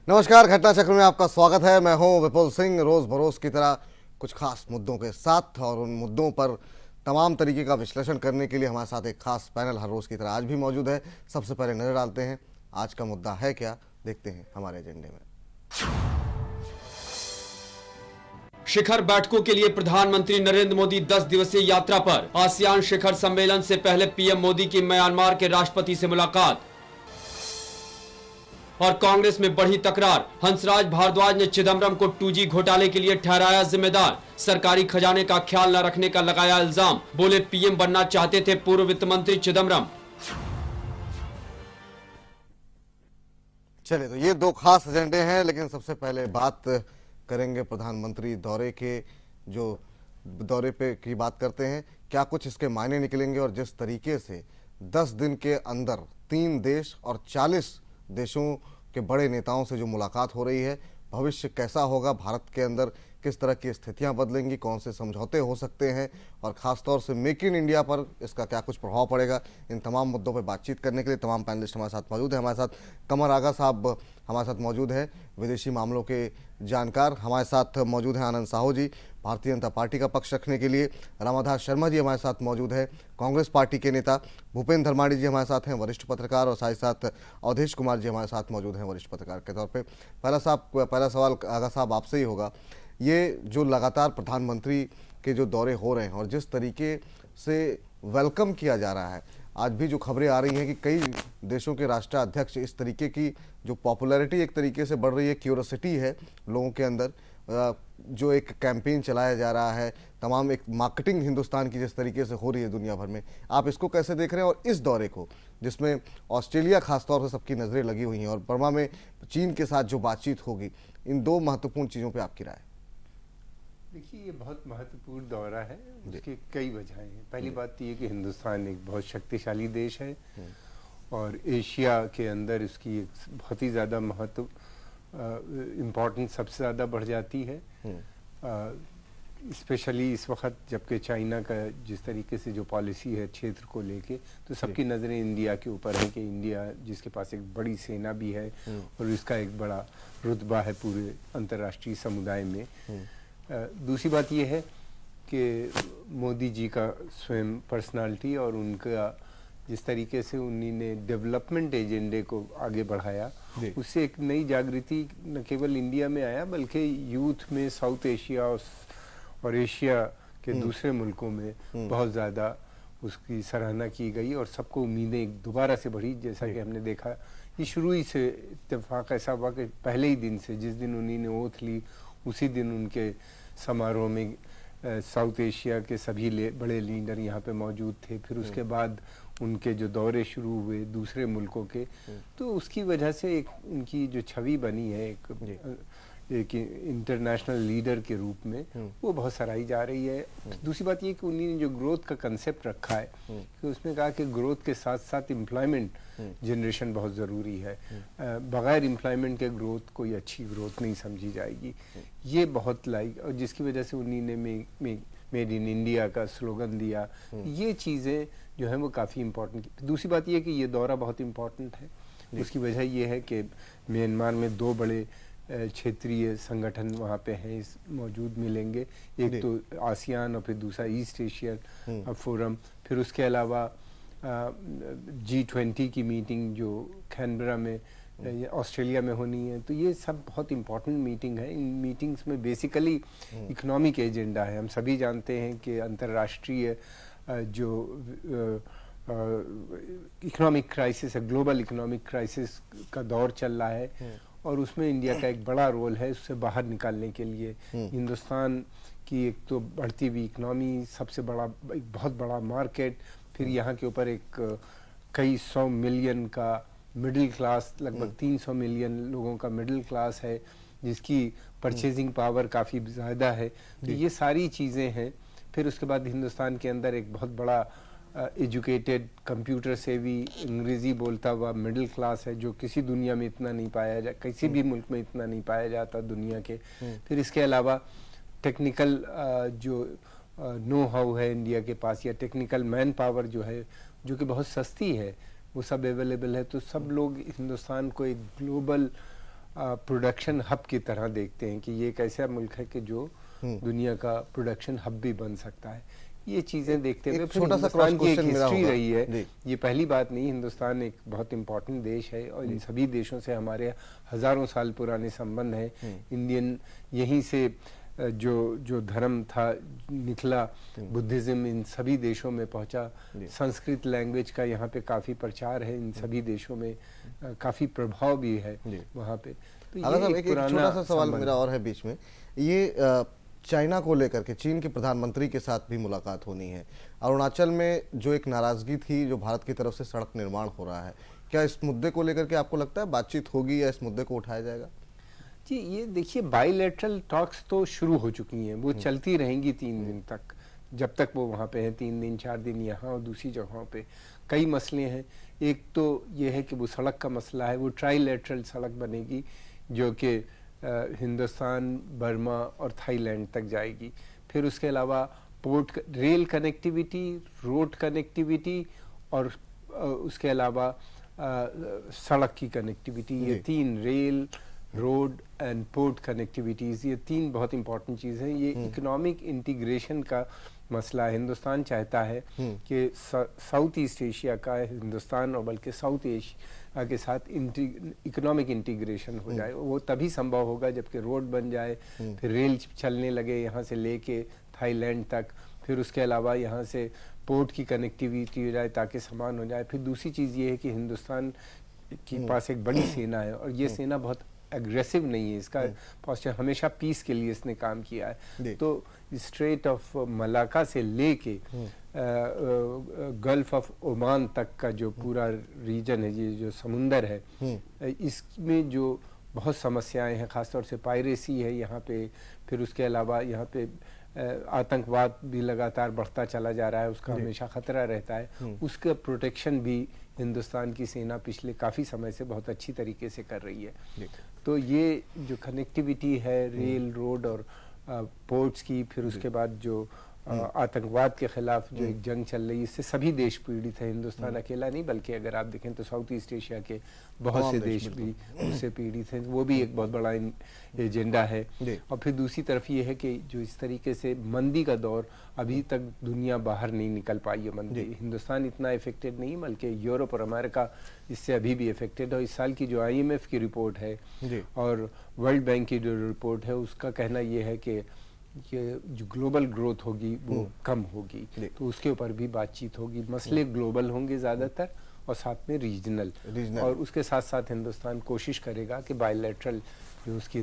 नमस्कार, घटना चक्र में आपका स्वागत है। मैं हूं विपुल सिंह, रोज बरोज की तरह कुछ खास मुद्दों के साथ, और उन मुद्दों पर तमाम तरीके का विश्लेषण करने के लिए हमारे साथ एक खास पैनल हर रोज की तरह आज भी मौजूद है। सबसे पहले नजर डालते हैं आज का मुद्दा है क्या, देखते हैं हमारे एजेंडे में। शिखर बैठकों के लिए प्रधानमंत्री नरेंद्र मोदी 10 दिवसीय यात्रा पर। आसियान शिखर सम्मेलन से पहले पीएम मोदी की म्यांमार के राष्ट्रपति से मुलाकात। और कांग्रेस में बढ़ी तकरार। हंसराज भारद्वाज ने चिदम्बरम को 2G घोटाले के लिए ठहराया जिम्मेदार। सरकारी खजाने का ख्याल न रखने का लगाया इल्जाम। बोले पीएम बनना चाहते थे पूर्व वित्त मंत्री चिदम्बरम। चलिए, तो ये दो खास एजेंडे हैं, लेकिन सबसे पहले बात करेंगे प्रधानमंत्री दौरे के। जो दौरे पे की बात करते हैं, क्या कुछ इसके मायने निकलेंगे, और जिस तरीके से 10 दिन के अंदर 3 देश और 40 देशों के बड़े नेताओं से जो मुलाकात हो रही है, भविष्य कैसा होगा, भारत के अंदर किस तरह की स्थितियां बदलेंगी, कौन से समझौते हो सकते हैं, और खासतौर से मेक इन इंडिया पर इसका क्या कुछ प्रभाव पड़ेगा, इन तमाम मुद्दों पर बातचीत करने के लिए तमाम पैनलिस्ट हमारे साथ मौजूद है। हमारे साथ कमर आगा साहब हमारे साथ मौजूद है, विदेशी मामलों के जानकार। हमारे साथ मौजूद हैं आनंद साहू जी, भारतीय जनता पार्टी का पक्ष रखने के लिए। रामाधार शर्मा जी हमारे साथ मौजूद है, कांग्रेस पार्टी के नेता। भूपेंद्र धर्माणी जी हमारे साथ हैं, वरिष्ठ पत्रकार। और साथ ही साथ अवधेश कुमार जी हमारे साथ मौजूद हैं, वरिष्ठ पत्रकार के तौर पे। पहला सवाल आगा साहब आपसे ही होगा। ये जो लगातार प्रधानमंत्री के जो दौरे हो रहे हैं और जिस तरीके से वेलकम किया जा रहा है, आज भी जो खबरें आ रही हैं कि कई देशों के राष्ट्राध्यक्ष इस तरीके की जो पॉपुलैरिटी एक तरीके से बढ़ रही है, क्यूरोसिटी है लोगों के अंदर, जो एक कैंपेन चलाया जा रहा है, तमाम एक मार्केटिंग हिंदुस्तान की जिस तरीके से हो रही है दुनिया भर में, आप इसको कैसे देख रहे हैं? और इस दौरे को, जिसमें ऑस्ट्रेलिया खासतौर से सबकी नज़रें लगी हुई हैं और बर्मा में चीन के साथ जो बातचीत होगी, इन दो महत्वपूर्ण चीज़ों पर आपकी राय? देखिए, ये बहुत महत्वपूर्ण दौरा है। उसकी कई वजहें हैं। पहली बात तो ये कि हिंदुस्तान एक बहुत शक्तिशाली देश है और एशिया के अंदर इसकी एक बहुत ही ज़्यादा महत्व, इम्पोर्टेंस सबसे ज़्यादा बढ़ जाती है, स्पेशली इस वक्त जबकि चाइना का जिस तरीके से जो पॉलिसी है क्षेत्र को लेके, तो सबकी नज़रें इंडिया के ऊपर है कि इंडिया जिसके पास एक बड़ी सेना भी है और इसका एक बड़ा रुतबा है पूरे अंतर्राष्ट्रीय समुदाय में। दूसरी बात यह है कि मोदी जी का स्वयं पर्सनालिटी और उनका जिस तरीके से उन्होंने डेवलपमेंट एजेंडे को आगे बढ़ाया, उससे एक नई जागृति न केवल इंडिया में आया बल्कि यूथ में, साउथ एशिया और एशिया के दूसरे मुल्कों में बहुत ज़्यादा उसकी सराहना की गई और सबको उम्मीदें दोबारा से बढ़ी। जैसा कि हमने देखा, ये शुरू ही से इत्तेफाक ऐसा हुआ कि पहले ही दिन से, जिस दिन उन्होंने ओथ ली, उसी दिन उनके समारोह में साउथ एशिया के सभी बड़े लीडर यहाँ पे मौजूद थे। फिर उसके बाद उनके जो दौरे शुरू हुए दूसरे मुल्कों के, तो उसकी वजह से एक उनकी जो छवि बनी है एक इंटरनेशनल लीडर के रूप में, वो बहुत सराही जा रही है। दूसरी बात ये कि उन्होंने जो ग्रोथ का कंसेप्ट रखा है कि उसने कहा कि ग्रोथ के साथ साथ एम्प्लॉयमेंट जनरेशन बहुत ज़रूरी है। बग़ैर एम्प्लॉयमेंट के ग्रोथ कोई अच्छी ग्रोथ नहीं समझी जाएगी। ये बहुत और जिसकी वजह से उन्होंने मेड इन इंडिया का स्लोगन दिया। ये चीज़ें जो हैं वो काफ़ी इम्पोर्टेंट। दूसरी बात ये कि ये दौरा बहुत इम्पोर्टेंट है। उसकी वजह ये है कि म्यांमार में 2 बड़े क्षेत्रीय संगठन वहाँ पे हैं, मौजूद मिलेंगे। एक तो आसियान और फिर दूसरा ईस्ट एशिया फोरम। फिर उसके अलावा G20 की मीटिंग जो कैनबरा में ऑस्ट्रेलिया में होनी है। तो ये सब बहुत इम्पोर्टेंट मीटिंग है। इन मीटिंग्स में बेसिकली इकोनॉमिक एजेंडा है। हम सभी जानते हैं कि अंतर्राष्ट्रीय जो इकोनॉमिक क्राइसिस है, ग्लोबल इकोनॉमिक क्राइसिस का दौर चल रहा है और उसमें इंडिया का एक बड़ा रोल है उससे बाहर निकालने के लिए। हिंदुस्तान की एक तो बढ़ती हुई इकनॉमी, सबसे बड़ा एक बहुत बड़ा मार्केट, फिर यहाँ के ऊपर एक कई 100 मिलियन का मिडिल क्लास, लगभग 300 मिलियन लोगों का मिडिल क्लास है जिसकी परचेजिंग पावर काफ़ी ज़्यादा है। तो ये सारी चीज़ें हैं। फिर उसके बाद हिंदुस्तान के अंदर एक बहुत बड़ा एजुकेटेड, कंप्यूटर से भी अंग्रेज़ी बोलता हुआ मिडिल क्लास है जो किसी दुनिया में इतना नहीं पाया जा, किसी भी मुल्क में इतना नहीं पाया जाता दुनिया के। फिर इसके अलावा टेक्निकल जो नो हाउ है इंडिया के पास, या टेक्निकल मैन पावर जो है, जो कि बहुत सस्ती है, वो सब अवेलेबल है। तो सब लोग हिंदुस्तान को एक ग्लोबल प्रोडक्शन हब की तरह देखते हैं कि ये एक ऐसा मुल्क है कि जो दुनिया का प्रोडक्शन हब भी बन सकता है। ये चीजें देखते हुए फिर हिंदुस्तान की एक हिस्ट्री रही है, ये पहली बात नहीं। हिंदुस्तान एक बहुत इंपॉर्टेंट देश है और इन सभी देशों से हमारे हजारों साल पुराने संबंध हैं। इंडियन यहीं से जो धर्म था निकला, बुद्धिज्म इन सभी देशों में पहुंचा, संस्कृत लैंग्वेज का यहाँ पे काफी प्रचार है, इन सभी देशों में काफी प्रभाव भी है वहाँ पे। तो ये एक छोटा सा सवाल मेरा और है बीच में, ये चाइना को लेकर के चीन के प्रधानमंत्री के साथ भी मुलाकात होनी है। अरुणाचल में जो एक नाराजगी थी जो भारत की तरफ से सड़क निर्माण हो रहा है, क्या इस मुद्दे को लेकर के आपको लगता है बातचीत होगी या इस मुद्दे को उठाया जाएगा? जी ये देखिए, बायलैटरल टॉक्स तो शुरू हो चुकी हैं, वो चलती रहेंगी 3 दिन तक, जब तक वो वहाँ पे हैं, 3 दिन 4 दिन यहाँ और दूसरी जगहों पे। कई मसले हैं, एक तो ये है कि वो सड़क का मसला है, वो ट्राईलैटरल सड़क बनेगी जो कि हिंदुस्तान, बर्मा और थाईलैंड तक जाएगी। फिर उसके अलावा port, rail connectivity, road connectivity और उसके अलावा सड़क की कनेक्टिविटी, ये 3 rail, road and port connectivities, ये 3 बहुत इंपॉर्टेंट चीज़ हैं। ये इकोनॉमिक इंटीग्रेशन का मसला है। हिंदुस्तान चाहता है कि साउथ ईस्ट एशिया का, हिंदुस्तान और बल्कि साउथ एशिया के साथ इकोनॉमिक इंटीग्रेशन हो जाए। वो तभी संभव होगा जबकि रोड बन जाए, फिर रेल चलने लगे यहाँ से लेके थाईलैंड तक, फिर उसके अलावा यहाँ से पोर्ट की कनेक्टिविटी हो जाए ताकि सामान हो जाए। फिर दूसरी चीज़ ये है कि हिंदुस्तान के पास एक बड़ी सेना है और ये सेना बहुत एग्रेसिव नहीं है, इसका पॉस्चर हमेशा पीस के लिए इसने काम किया है। तो स्ट्रेट ऑफ मलाका से लेके गल्फ ऑफ ओमान तक का जो पूरा रीजन है, ये जो समुंदर है, इसमें जो बहुत समस्याएं हैं, खासतौर से पायरेसी है यहाँ पे। फिर उसके अलावा यहाँ पे आतंकवाद भी लगातार बढ़ता चला जा रहा है, उसका हमेशा खतरा रहता है। उसका प्रोटेक्शन भी हिंदुस्तान की सेना पिछले काफ़ी समय से बहुत अच्छी तरीके से कर रही है। तो ये जो कनेक्टिविटी है रेल, रोड और पोर्ट्स की, फिर उसके बाद जो आतंकवाद के खिलाफ जो एक जंग चल रही है, इससे सभी देश पीड़ित है। हिंदुस्तान अकेला नहीं, बल्कि अगर आप देखें तो साउथ ईस्ट एशिया के बहुत से देश भी उससे पीड़ित हैं। वो भी एक बहुत बड़ा एजेंडा है। और फिर दूसरी तरफ ये है कि जो इस तरीके से मंदी का दौर, अभी तक दुनिया बाहर नहीं निकल पाई है मंदी। हिंदुस्तान इतना इफेक्टेड नहीं, बल्कि यूरोप और अमेरिका इससे अभी भी इफेक्टेड है। इस साल की जो IMF की रिपोर्ट है और वर्ल्ड बैंक की जो रिपोर्ट है, उसका कहना यह है कि जो ग्लोबल ग्रोथ होगी वो कम होगी। तो उसके ऊपर भी बातचीत होगी। मसले ग्लोबल होंगे ज़्यादातर और साथ में रीजनल। और उसके साथ साथ हिंदुस्तान कोशिश करेगा कि बायलैटरल जो उसकी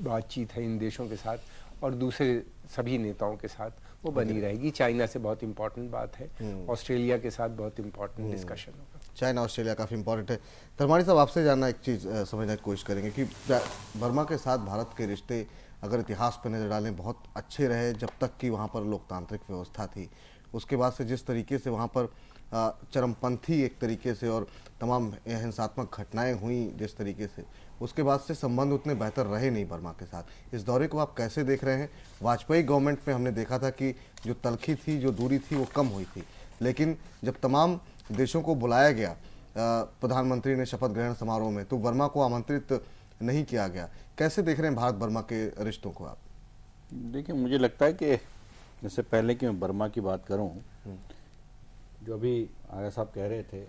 बातचीत है इन देशों के साथ और दूसरे सभी नेताओं के साथ, वो बनी रहेगी। चाइना से बहुत इंपॉर्टेंट बात है, ऑस्ट्रेलिया के साथ बहुत इंपॉर्टेंट डिस्कशन होगा। चाइना ऑस्ट्रेलिया काफ़ी इंपॉर्टेंट है। धर्माणी साहब, आपसे जानना एक चीज़ समझने की कोशिश करेंगे कि बर्मा के साथ भारत के रिश्ते अगर इतिहास पर नज़र डालें बहुत अच्छे रहे जब तक कि वहाँ पर लोकतांत्रिक व्यवस्था थी। उसके बाद से जिस तरीके से वहाँ पर चरमपंथी एक तरीके से और तमाम हिंसात्मक घटनाएं हुई जिस तरीके से, उसके बाद से संबंध उतने बेहतर रहे नहीं बर्मा के साथ। इस दौरे को आप कैसे देख रहे हैं? वाजपेयी गवर्नमेंट में हमने देखा था कि जो तलखी थी, जो दूरी थी, वो कम हुई थी, लेकिन जब तमाम देशों को बुलाया गया प्रधानमंत्री ने शपथ ग्रहण समारोह में, तो बर्मा को आमंत्रित नहीं किया गया। कैसे देख रहे हैं भारत बर्मा के रिश्तों को आप? देखिए, मुझे लगता है कि जैसे पहले कि मैं बर्मा की बात करूं, जो अभी आगा साहब कह रहे थे,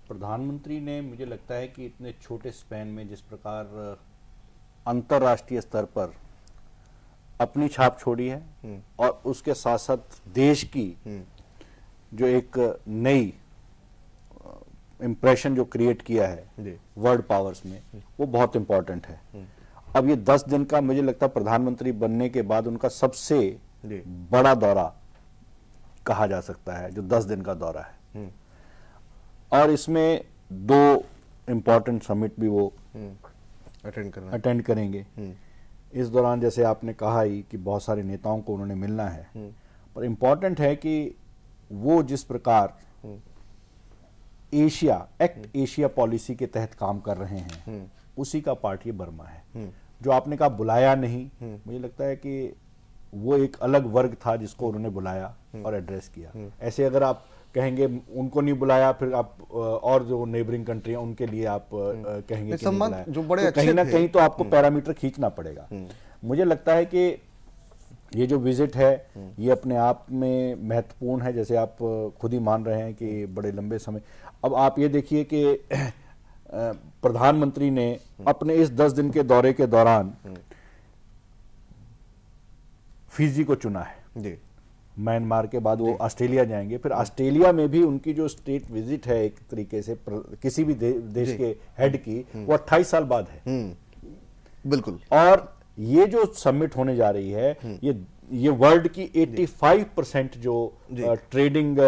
प्रधानमंत्री ने मुझे लगता है कि इतने छोटे स्पैन में जिस प्रकार अंतर्राष्ट्रीय स्तर पर अपनी छाप छोड़ी है और उसके साथ साथ देश की जो एक नई इम्प्रेशन जो क्रिएट किया है वर्ल्ड पावर्स में, वो बहुत इंपॉर्टेंट है। अब ये 10 दिन का मुझे लगता है प्रधानमंत्री बनने के बाद उनका सबसे बड़ा दौरा कहा जा सकता है, जो 10 दिन का दौरा है। और इसमें 2 इम्पॉर्टेंट समिट भी वो अटेंड करेंगे। इस दौरान जैसे आपने कहा ही कि बहुत सारे नेताओं को उन्होंने मिलना है, पर इम्पॉर्टेंट है कि वो जिस प्रकार एशिया पॉलिसी के तहत काम कर रहे हैं, उसी का पार्ट ये बर्मा है। जो आपने कहा बुलाया नहीं, मुझे लगता है कि वो एक अलग वर्ग था जिसको उन्होंने बुलाया और एड्रेस किया। ऐसे अगर आप कहेंगे उनको नहीं बुलाया, फिर आप और जो नेबरिंग कंट्री हैं उनके लिए आप कहेंगे कि नहीं बुलाया, जो बड़े तो अच्छे कहीं ना थे। कहीं तो आपको पैरामीटर खींचना पड़ेगा। मुझे लगता है कि ये जो विजिट है ये अपने आप में महत्वपूर्ण है, जैसे आप खुद ही मान रहे हैं कि बड़े लंबे समय। अब आप ये देखिए कि प्रधानमंत्री ने अपने इस 10 दिन के दौरे के दौरान फिजी को चुना है जी। म्यांमार के बाद वो ऑस्ट्रेलिया जाएंगे, फिर ऑस्ट्रेलिया में भी उनकी जो स्टेट विजिट है एक तरीके से किसी भी देश के हेड की, वो 28 साल बाद है। बिल्कुल। और ये जो समिट होने जा रही है ये वर्ल्ड की 85% जो ट्रेडिंग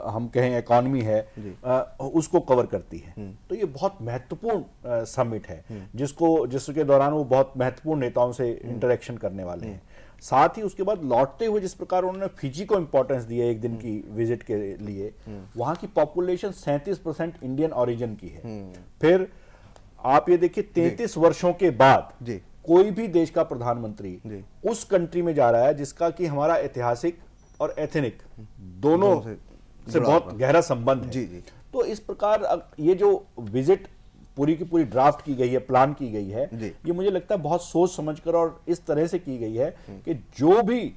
हम कहें इकोनॉमी है उसको कवर करती है। तो ये बहुत महत्वपूर्ण समिट है जिसके दौरान वो बहुत महत्वपूर्ण नेताओं से इंटरेक्शन करने वाले हैं। साथ ही उसके बाद लौटते हुए जिस प्रकार उन्होंने फिजी को इंपॉर्टेंस दी है एक दिन की विजिट के लिए, वहां की पॉपुलेशन 37% इंडियन ओरिजिन की है। फिर आप ये देखिए 33 वर्षों के बाद कोई भी देश का प्रधानमंत्री उस कंट्री में जा रहा है जिसका कि हमारा ऐतिहासिक और एथनिक दोनों से बहुत गहरा संबंध है। तो इस प्रकार ये जो विजिट पूरी की पूरी ड्राफ्ट की गई है, प्लान की गई है, ये मुझे लगता है बहुत सोच समझकर और इस तरह से की गई है कि जो भी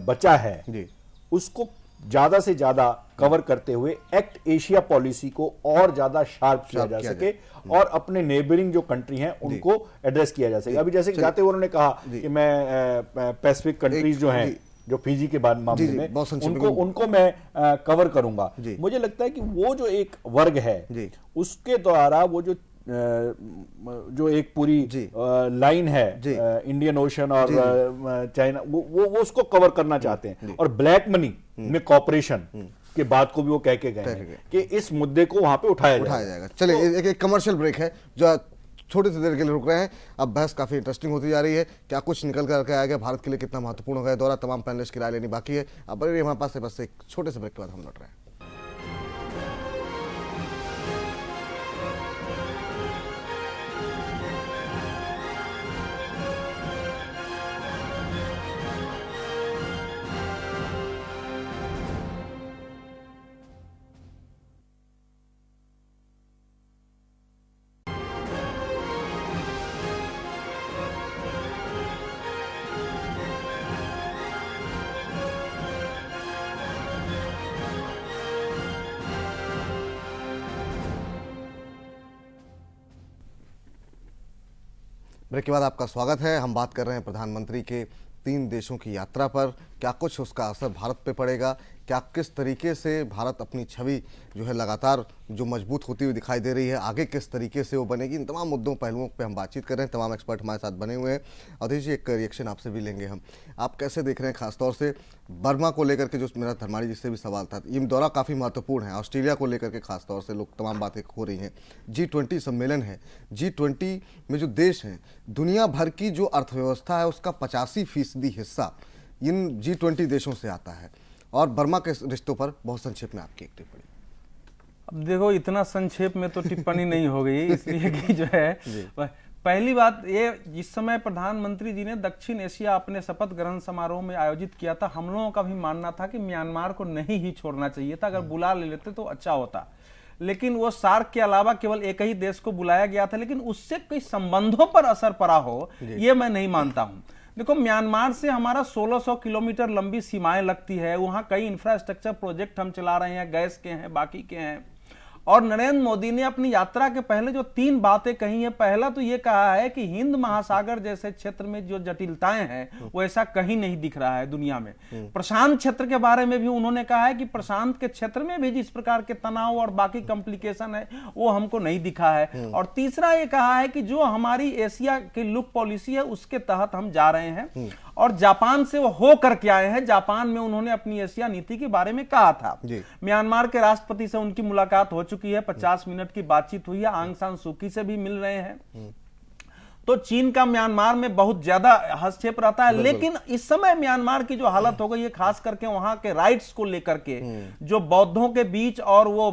बचा है उसको ज्यादा से ज्यादा कवर करते हुए एक्ट एशिया पॉलिसी को और ज्यादा शार्प किया जा सके और अपने नेबरिंग जो कंट्री हैं उनको एड्रेस किया जा सके। अभी जैसे जाते हुए उन्होंने कहा कि मैं पैसिफिक कंट्रीज जो हैं जो फिजी के बाद मामले में उनको मैं कवर करूंगा। मुझे लगता है कि वो जो एक वर्ग है उसके द्वारा वो जो एक पूरी लाइन है इंडियन ओशन और चाइना वो उसको कवर करना चाहते हैं। और ब्लैक मनी में कॉपरेशन के बाद को भी वो कह के गए हैं कि इस मुद्दे को वहां पे उठाया जाएगा। चलिए एक कमर्शियल ब्रेक है जो थोड़ी सी देर के लिए रुक रहे हैं। अब बहस काफी इंटरेस्टिंग होती जा रही है, क्या कुछ निकल कर आया गया, भारत के लिए कितना महत्वपूर्ण हो गया दौरा, तमाम पैनलिस्ट की राय लेनी बाकी है। अब हमारे पास बस एक छोटे से ब्रेक के बाद हम लौट रहे हैं। ब्रेक के बाद आपका स्वागत है। हम बात कर रहे हैं प्रधानमंत्री के 3 देशों की यात्रा पर, क्या कुछ उसका असर भारत पे पड़ेगा, क्या किस तरीके से भारत अपनी छवि जो है लगातार जो मजबूत होती हुई दिखाई दे रही है, आगे किस तरीके से वो बनेगी, इन तमाम मुद्दों पहलुओं पे हम बातचीत कर रहे हैं। तमाम एक्सपर्ट हमारे साथ बने हुए हैं। अवधेश जी, एक रिएक्शन आपसे भी लेंगे हम, आप कैसे देख रहे हैं खासतौर से बर्मा को लेकर के, जो मेरा धर्माड़ी जी से भी सवाल था, ये दौरा काफ़ी महत्वपूर्ण है। ऑस्ट्रेलिया को लेकर के खासतौर से लोग तमाम बातें हो रही हैं। G20 सम्मेलन है, G20 में जो देश हैं, दुनिया भर की जो अर्थव्यवस्था है उसका 85% हिस्सा इन G20 देशों से आता है। और बर्मा के रिश्तों पर बहुत संक्षेप में आपकी एक टिप्पणी। अब देखो, इतना संक्षेप में तो टिप्पणी नहीं हो गई, इसलिए कि जो है पहली बात ये, जिस समय प्रधानमंत्री जी ने दक्षिण एशिया अपने शपथ ग्रहण समारोह में आयोजित किया था, हम लोगों का भी मानना था कि म्यांमार को नहीं ही छोड़ना चाहिए था, अगर बुला ले लेते तो अच्छा होता। लेकिन वो सार्क के अलावा केवल एक ही देश को बुलाया गया था, लेकिन उससे कई संबंधों पर असर पड़ा हो ये मैं नहीं मानता हूं। देखो, म्यांमार से हमारा 1600 किलोमीटर लंबी सीमाएं लगती है, वहां कई इंफ्रास्ट्रक्चर प्रोजेक्ट हम चला रहे हैं, गैस के हैं, बाकी के हैं। और नरेंद्र मोदी ने अपनी यात्रा के पहले जो 3 बातें कही है, पहला तो ये कहा है कि हिंद महासागर जैसे क्षेत्र में जो जटिलताएं हैं वो ऐसा कहीं नहीं दिख रहा है दुनिया में। प्रशांत क्षेत्र के बारे में भी उन्होंने कहा है कि प्रशांत के क्षेत्र में भी जिस प्रकार के तनाव और बाकी कॉम्प्लिकेशन है वो हमको नहीं दिखा है। और तीसरा ये कहा है कि जो हमारी एशिया की लुक पॉलिसी है उसके तहत हम जा रहे हैं। और जापान से वो हो करके आए हैं, जापान में उन्होंने अपनी एशिया नीति के बारे में कहा था। म्यांमार के राष्ट्रपति से उनकी मुलाकात हो चुकी है, 50 मिनट की बातचीत हुई है, आंग सान सूकी से भी मिल रहे हैं। तो चीन का म्यांमार में बहुत ज्यादा हस्तक्षेप रहता है, लेकिन इस समय म्यांमार की जो हालत हो गई है, खास करके वहां के राइट्स को लेकर के, जो बौद्धों के बीच और वो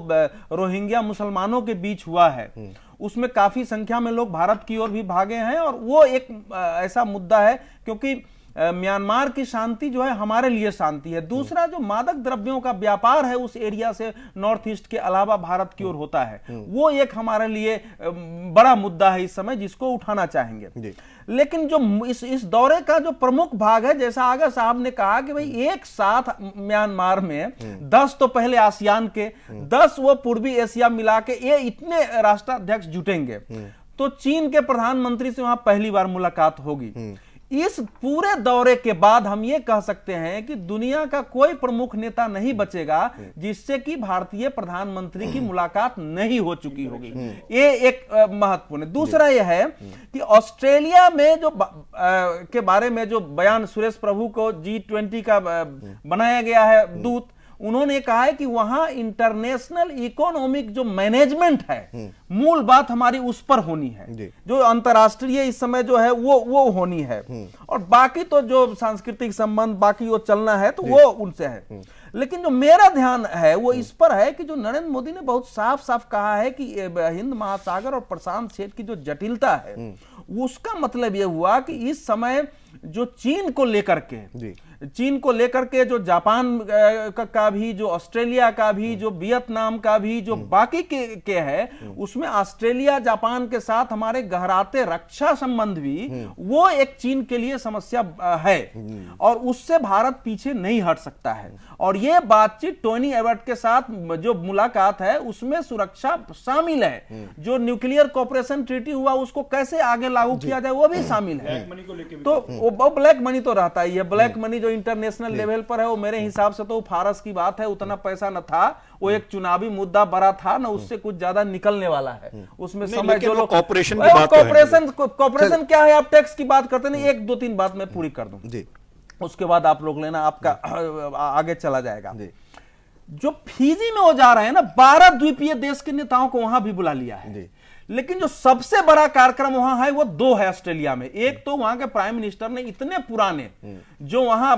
रोहिंग्या मुसलमानों के बीच हुआ है, उसमें काफी संख्या में लोग भारत की ओर भी भागे हैं। और वो एक ऐसा मुद्दा है, क्योंकि म्यांमार की शांति जो है हमारे लिए शांति है। दूसरा, जो मादक द्रव्यों का व्यापार है उस एरिया से नॉर्थ ईस्ट के अलावा भारत की ओर होता है, वो एक हमारे लिए बड़ा मुद्दा है इस समय, जिसको उठाना चाहेंगे। लेकिन जो इस दौरे का जो प्रमुख भाग है, जैसा आगा साहब ने कहा कि भाई एक साथ म्यांमार में 10 तो पहले आसियान के, 10 वो पूर्वी एशिया मिला के ये इतने राष्ट्राध्यक्ष जुटेंगे, तो चीन के प्रधानमंत्री से वहां पहली बार मुलाकात होगी। इस पूरे दौरे के बाद हम ये कह सकते हैं कि दुनिया का कोई प्रमुख नेता नहीं बचेगा जिससे कि भारतीय प्रधानमंत्री की मुलाकात नहीं हो चुकी होगी। ये एक महत्वपूर्ण है। दूसरा यह है कि ऑस्ट्रेलिया में जो के बारे में जो बयान सुरेश प्रभु को G20 का बनाया गया है दूत, उन्होंने कहा है कि वहां इंटरनेशनल इकोनॉमिक जो मैनेजमेंट है, मूल बात हमारी उस पर होनी है, जो अंतरराष्ट्रीय इस समय जो है वो होनी है, और बाकी तो जो सांस्कृतिक संबंध बाकी वो चलना है तो वो उनसे है। लेकिन जो मेरा ध्यान है वो इस पर है कि जो नरेंद्र मोदी ने बहुत साफ साफ कहा है कि हिंद महासागर और प्रशांत क्षेत्र की जो जटिलता है, उसका मतलब यह हुआ कि इस समय जो चीन को लेकर के जो जापान का भी, जो ऑस्ट्रेलिया का भी, जो वियतनाम का भी, जो बाकी के है, उसमें ऑस्ट्रेलिया जापान के साथ हमारे गहराते रक्षा संबंध भी वो एक चीन के लिए समस्या है, और उससे भारत पीछे नहीं हट सकता है। और ये बातचीत टोनी एबट के साथ जो मुलाकात है उसमें सुरक्षा शामिल है, जो न्यूक्लियर कोऑपरेशन ट्रीटी हुआ उसको कैसे आगे लागू किया जाए वो भी शामिल है। तो वो ब्लैक मनी तो रहता ही है, ब्लैक मनी जो इंटरनेशनल लेवल पर है वो मेरे हिसाब से तो फारस की बात है, उतना पैसा न था, वो एक चुनावी मुद्दा बड़ा था ना, उससे कुछ ज्यादा निकलने वाला है। उसमें समय जो लोग कॉपरेशन क्या है, आप टैक्स की बात करते नहीं, 1 2 3 बात मैं पूरी कर दूं जी, उसके बाद आप लोग लेना, आपका आगे चला जाएगा। जो फिजी में हो जा रहे हैं ना, 12 द्वीपीय देश के नेताओं को वहां भी बुला लिया है, लेकिन जो सबसे बड़ा कार्यक्रम वहां है वो 2 है ऑस्ट्रेलिया में। एक तो वहां के प्राइम मिनिस्टर ने इतने पुराने जो वहां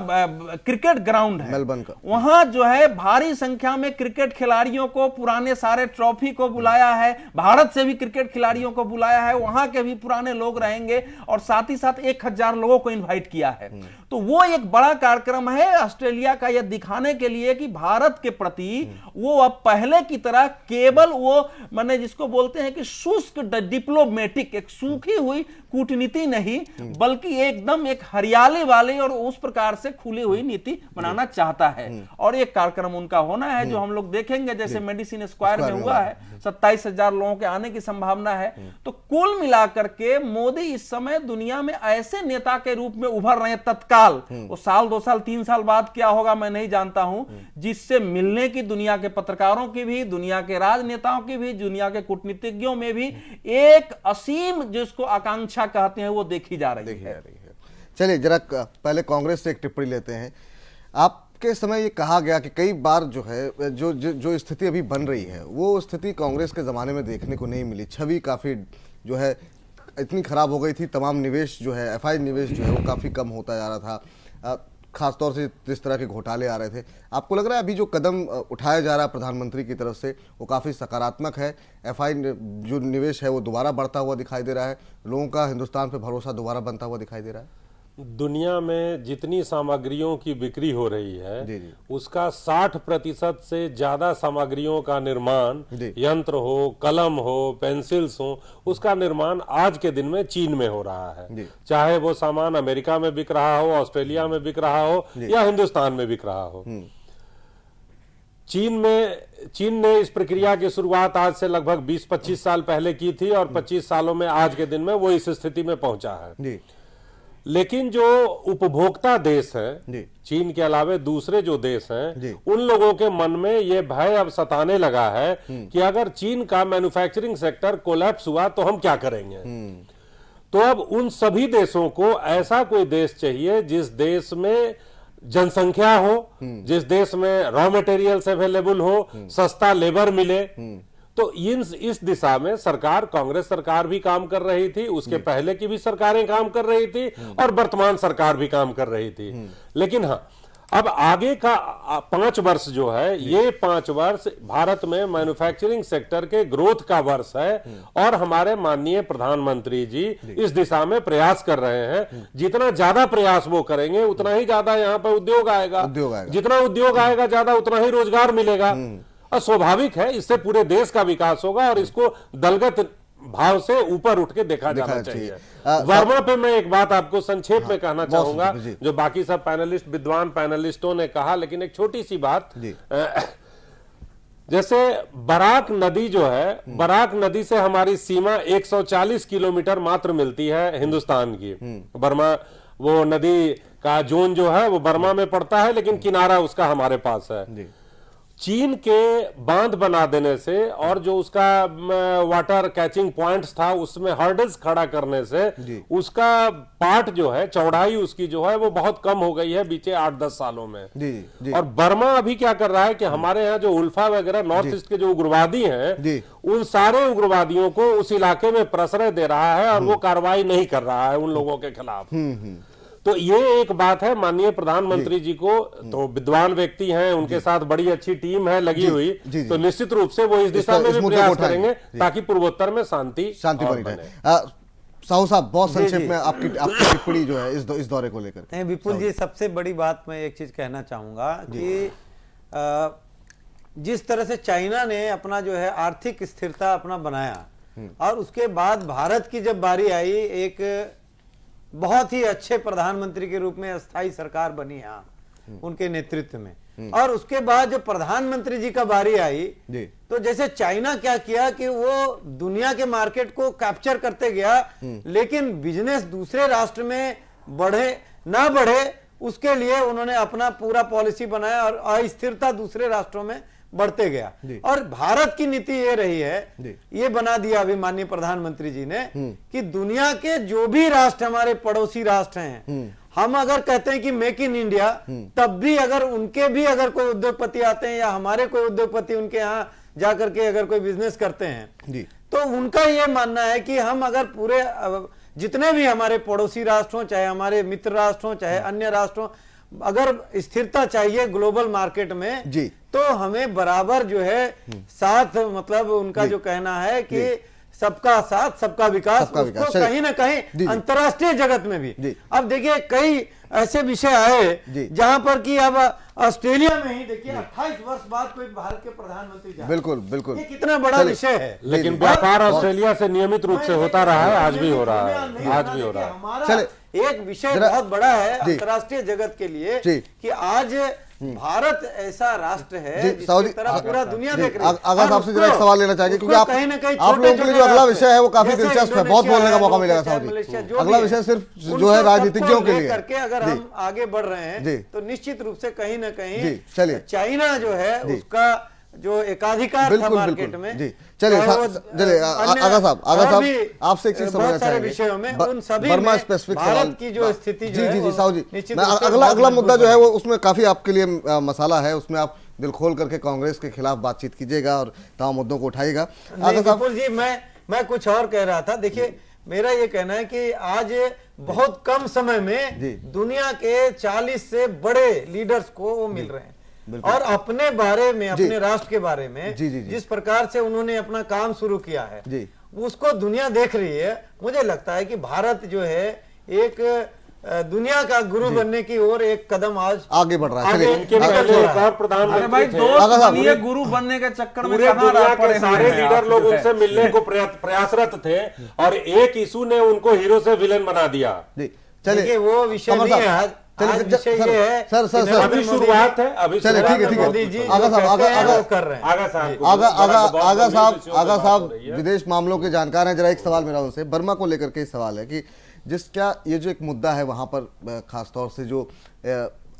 क्रिकेट ग्राउंड है मेलबर्न का, वहां जो है भारी संख्या में क्रिकेट खिलाड़ियों को, पुराने सारे ट्रॉफी को बुलाया है, भारत से भी क्रिकेट खिलाड़ियों को बुलाया है, वहां के भी पुराने लोग रहेंगे, और साथ ही साथ 1000 लोगों को इन्वाइट किया है। तो वो एक बड़ा कार्यक्रम है ऑस्ट्रेलिया का, यह दिखाने के लिए कि भारत के प्रति वो अब पहले की तरह केवल वो माने जिसको बोलते हैं कि शुष्क डिप्लोमेटिक, एक सूखी हुई कूटनीति नहीं, बल्कि एकदम एक हरियाली वाली और उस प्रकार से खुली हुई नीति बनाना चाहता है। और एक कार्यक्रम उनका होना है जो हम लोग देखेंगे, जैसे मेडिसिन स्क्वायर में हुआ है, 27,000 लोगों के आने की संभावना है। तो कुल मिलाकर के मोदी इस समय दुनिया में ऐसे नेता के रूप में उभर रहे हैं तत्काल, वो साल 2 साल 3 साल बाद क्या होगा मैं नहीं जानता हूं, जिससे मिलने की दुनिया के पत्रकारों की भी, दुनिया के राजनेताओं की भी, दुनिया के कूटनीतिज्ञों में भी एक असीम जिसको आकांक्षा कहते हैं वो देखी जा रही है। चलिए जरा पहले कांग्रेस से एक टिप्पणी लेते हैं। आपके समय ये कहा गया कि कई बार जो है जो स्थिति अभी बन रही है वो स्थिति कांग्रेस के ज़माने में देखने को नहीं मिली, छवि काफ़ी जो है इतनी खराब हो गई थी, तमाम निवेश जो है एफआई निवेश जो है वो काफ़ी कम होता जा रहा था, खासतौर से जिस तरह के घोटाले आ रहे थे। आपको लग रहा है अभी जो कदम उठाया जा रहा है प्रधानमंत्री की तरफ से वो काफ़ी सकारात्मक है, एफआई जो निवेश है वो दोबारा बढ़ता हुआ दिखाई दे रहा है, लोगों का हिंदुस्तान पे भरोसा दोबारा बनता हुआ दिखाई दे रहा है? दुनिया में जितनी सामग्रियों की बिक्री हो रही है उसका 60% से ज्यादा सामग्रियों का निर्माण, यंत्र हो, कलम हो, पेंसिल्स हो, उसका निर्माण आज के दिन में चीन में हो रहा है। चाहे वो सामान अमेरिका में बिक रहा हो, ऑस्ट्रेलिया में बिक रहा हो या हिंदुस्तान में बिक रहा हो। चीन ने इस प्रक्रिया की शुरुआत आज से लगभग 20-25 साल पहले की थी और 25 सालों में आज के दिन में वो इस स्थिति में पहुंचा है। लेकिन जो उपभोक्ता देश हैं, चीन के अलावे दूसरे जो देश हैं, उन लोगों के मन में ये भय अब सताने लगा है कि अगर चीन का मैन्युफैक्चरिंग सेक्टर कोलैप्स हुआ तो हम क्या करेंगे। तो अब उन सभी देशों को ऐसा कोई देश चाहिए जिस देश में जनसंख्या हो, जिस देश में रॉ मटेरियल्स अवेलेबल हो, सस्ता लेबर मिले। तो इस दिशा में सरकार, कांग्रेस सरकार भी काम कर रही थी, उसके पहले की भी सरकारें काम कर रही थी और वर्तमान सरकार भी काम कर रही थी। लेकिन हाँ, अब आगे का 5 वर्ष जो है, ये 5 वर्ष भारत में मैन्युफैक्चरिंग सेक्टर के ग्रोथ का वर्ष है और हमारे माननीय प्रधानमंत्री जी इस दिशा में प्रयास कर रहे हैं। जितना ज्यादा प्रयास वो करेंगे उतना ही ज्यादा यहाँ पर उद्योग आएगा, जितना उद्योग आएगा ज्यादा उतना ही रोजगार मिलेगा और स्वाभाविक है इससे पूरे देश का विकास होगा और इसको दलगत भाव से ऊपर उठ के देखा जाना चाहिए। वर्मा पे मैं एक बात आपको संक्षेप में कहना चाहूंगा, जो बाकी सब पैनलिस्ट विद्वान पैनलिस्टों ने कहा, लेकिन एक छोटी सी बात, जैसे बराक नदी जो है, बराक नदी से हमारी सीमा 140 किलोमीटर मात्र मिलती है हिंदुस्तान की। बर्मा, वो नदी का जोन जो है वो बर्मा में पड़ता है, लेकिन किनारा उसका हमारे पास है। चीन के बांध बना देने से और जो उसका वाटर कैचिंग पॉइंट्स था उसमें हर्डल्स खड़ा करने से उसका पार्ट जो है, चौड़ाई उसकी जो है वो बहुत कम हो गई है बीते 8-10 सालों में। और बर्मा अभी क्या कर रहा है कि हमारे यहाँ जो उल्फा वगैरह नॉर्थ ईस्ट के जो उग्रवादी हैं, उन सारे उग्रवादियों को उस इलाके में प्रश्रय दे रहा है और वो कार्रवाई नहीं कर रहा है उन लोगों के खिलाफ। तो ये एक बात है। माननीय प्रधानमंत्री जी को तो विद्वान व्यक्ति हैं, उनके साथ बड़ी अच्छी टीम है लगी हुई, तो निश्चित रूप से वो इस दिशा में भी प्रयास करेंगे ताकि पूर्वोत्तर में शांति बनी रहे। साहू साहब, बहुत संक्षेप में आपकी टिप्पणी जो है इस दौरे को लेकर। विपुल जी, सबसे बड़ी बात मैं एक चीज कहना चाहूंगा कि जिस तरह से चाइना ने अपना जो है आर्थिक स्थिरता अपना बनाया और उसके बाद भारत की जब बारी आई, एक बहुत ही अच्छे प्रधानमंत्री के रूप में अस्थाई सरकार बनी यहाँ उनके नेतृत्व में, और उसके बाद जो प्रधानमंत्री जी का बारी आई तो जैसे चाइना क्या किया कि वो दुनिया के मार्केट को कैप्चर करते गया, लेकिन बिजनेस दूसरे राष्ट्र में बढ़े ना बढ़े उसके लिए उन्होंने अपना पूरा पॉलिसी बनाया और अस्थिरता दूसरे राष्ट्रों में बढ़ते गया। और भारत की नीति ये रही है, ये बना दिया अभी माननीय प्रधानमंत्री जी ने कि दुनिया के जो भी राष्ट्र हमारे पड़ोसी राष्ट्र हैं, हम अगर कहते हैं कि मेक इन इंडिया, तब भी अगर उनके भी अगर कोई उद्योगपति आते हैं या हमारे कोई उद्योगपति उनके यहाँ जाकर के अगर कोई बिजनेस करते हैं, तो उनका ये मानना है कि हम अगर पूरे जितने भी हमारे पड़ोसी राष्ट्र हो, चाहे हमारे मित्र राष्ट्र हो, चाहे अन्य राष्ट्र हो, अगर स्थिरता चाहिए ग्लोबल मार्केट में जी, तो हमें बराबर जो है साथ, मतलब उनका जो कहना है कि सबका साथ सबका विकास, उसको कहीं ना कहीं अंतर्राष्ट्रीय जगत में भी। अब देखिए कई ऐसे विषय आए जहां पर कि अब ऑस्ट्रेलिया में ही देखिए 28 वर्ष बाद कोई भारत के प्रधानमंत्री जा, बिल्कुल बिल्कुल, ये कितना बड़ा विषय है। लेकिन व्यापार ऑस्ट्रेलिया से नियमित रूप से होता रहा है, आज भी हो रहा है, आज भी हो रहा है। चले, एक विषय बहुत बड़ा है अंतर्राष्ट्रीय जगत के लिए कि आज भारत ऐसा राष्ट्र है जिसकी तरफ पूरा दुनिया देख रही है। आगा साहब से जरा एक सवाल लेना चाहिए क्योंकि आप लोगों के लिए जो अगला विषय है वो काफी दिलचस्प है, बहुत बोलने का मौका मिलेगा साहब जी। अगला विषय सिर्फ जो है राजनीतिज्ञों के लिए करके अगर हम आगे बढ़ रहे हैं तो निश्चित रूप से कहीं ना कहीं चाइना जो है उसका जो एकाधिकार था मार्केट में। चलिए आगा साहब आपसे एक चीज समझना चाहेंगे, बर्मा स्पेसिफिक भारत की जो स्थिति जो जी साहू जी, अगला मुद्दा जो है वो उसमें काफी आपके लिए मसाला है, उसमें आप दिल खोल करके कांग्रेस के खिलाफ बातचीत कीजिएगा और तमाम मुद्दों को उठाइएगा। विपुल जी, मैं कुछ और कह रहा था। देखिए मेरा ये कहना है कि आज बहुत कम समय में दुनिया के 40 से बड़े लीडर्स को वो मिल रहे हैं और अपने बारे में, अपने राष्ट्र के बारे में जिस प्रकार से उन्होंने अपना काम शुरू किया है उसको दुनिया देख रही है। मुझे लगता है कि भारत जो है एक दुनिया का गुरु बनने की ओर एक कदम आज आगे बढ़ रहा है। प्रधानमंत्री गुरु बनने के चक्कर में दुनिया के सारे लीडर लोग उनसे मिलने को प्रयासरत थे और एक इशू ने उनको हीरो से विलेन बना दिया। चलिए वो विषय नहीं है आज, सर अभी शुरुआत है, अभी चलिए ठीक है आगा साहब विदेश मामलों के जानकार हैं। जरा एक सवाल मेरा उनसे बर्मा को लेकर के सवाल है कि क्या ये जो एक मुद्दा है वहां पर खासतौर से जो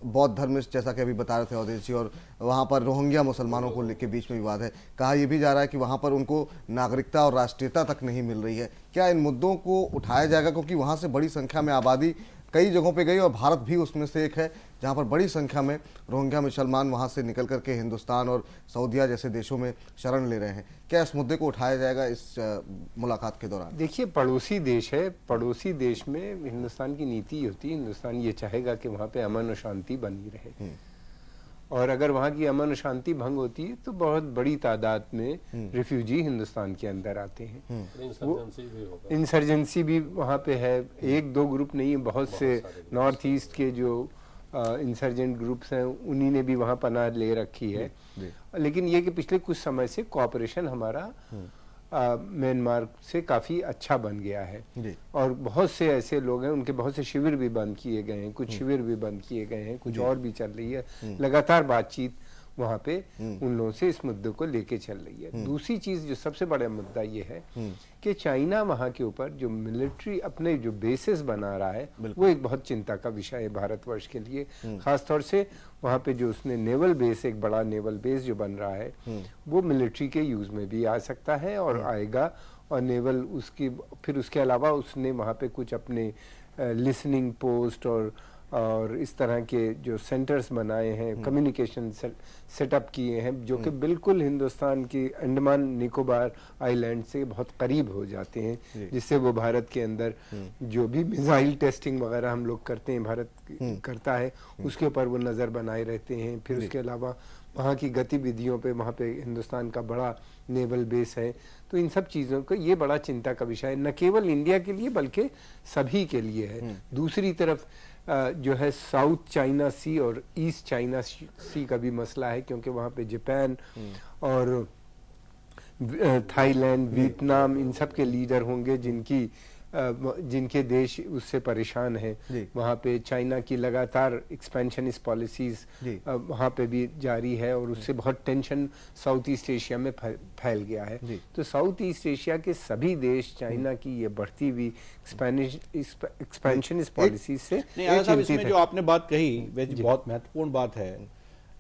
बौद्ध धर्म, जैसा कि अभी बता रहे थे अवधेश जी, और वहाँ पर रोहिंग्या मुसलमानों को के बीच में विवाद है, कहा यह भी जा रहा है कि वहाँ पर उनको नागरिकता और राष्ट्रीयता तक नहीं मिल रही है। क्या इन मुद्दों को उठाया जाएगा क्योंकि वहाँ से बड़ी संख्या में आबादी कई जगहों पे गई और भारत भी उसमें से एक है, जहां पर बड़ी संख्या में रोहिंग्या मुसलमान वहां से निकल करके हिंदुस्तान और सऊदीया जैसे देशों में शरण ले रहे हैं। क्या इस मुद्दे को उठाया जाएगा इस मुलाकात के दौरान? देखिए, पड़ोसी देश है, पड़ोसी देश में हिंदुस्तान की नीति होती है, हिंदुस्तान ये चाहेगा कि वहाँ पे अमन और शांति बनी रहे, और अगर वहाँ की अमन और शांति भंग होती है तो बहुत बड़ी तादाद में रिफ्यूजी हिंदुस्तान के अंदर आते हैं। इंसर्जेंसी भी वहाँ पे है, एक दो ग्रुप नहीं, बहुत से नॉर्थ ईस्ट के जो इंसर्जेंट ग्रुप्स हैं उन्हीं ने भी वहाँ पनाह ले रखी है। लेकिन ये कि पिछले कुछ समय से कोऑपरेशन हमारा म्यांमार से काफ़ी अच्छा बन गया है, और बहुत से ऐसे लोग हैं, उनके बहुत से शिविर भी बंद किए गए हैं, कुछ शिविर भी बंद किए गए हैं, कुछ और भी चल रही है। लगातार बातचीत वहाँ पे उन लोगों से इस मुद्दे को लेके चल रही है। दूसरी चीज़ जो सबसे बड़ा मुद्दा ये है कि चाइना वहाँ के ऊपर जो मिलिट्री अपने जो बेसिस बना रहा है वो एक बहुत चिंता का विषय है भारतवर्ष के लिए। खासतौर से वहाँ पे जो उसने नेवल बेस, एक बड़ा नेवल बेस जो बन रहा है, वो मिलिट्री के यूज में भी आ सकता है और आएगा, और नेवल उसकी फिर उसके अलावा उसने वहाँ पे कुछ अपने लिसनिंग पोस्ट और इस तरह के जो सेंटर्स बनाए हैं, कम्युनिकेशन सेटअप किए हैं, जो कि बिल्कुल हिंदुस्तान की अंडमान निकोबार आइलैंड से बहुत करीब हो जाते हैं, जिससे वो भारत के अंदर जो भी मिसाइल टेस्टिंग वगैरह हम लोग करते हैं, भारत करता है, उसके ऊपर वो नज़र बनाए रहते हैं। फिर उसके अलावा वहाँ की गतिविधियों पे, वहाँ पे हिंदुस्तान का बड़ा नेवल बेस है। तो इन सब चीज़ों को, ये बड़ा चिंता का विषय है, न केवल इंडिया के लिए बल्कि सभी के लिए है। दूसरी तरफ जो है साउथ चाइना सी और ईस्ट चाइना सी का भी मसला है, क्योंकि वहाँ पे जापान और थाईलैंड, वियतनाम, इन सब के लीडर होंगे जिनके देश उससे परेशान है। वहाँ पे चाइना की लगातार एक्सपेंशनिस्ट पॉलिसीज वहाँ पे भी जारी है, और उससे बहुत टेंशन साउथ ईस्ट एशिया में फैल गया है। तो साउथ ईस्ट एशिया के सभी देश चाइना की ये बढ़ती हुई एक्सपेंशनिस्ट पॉलिसीज से इसमें जो आपने बात कही बहुत महत्वपूर्ण बात है।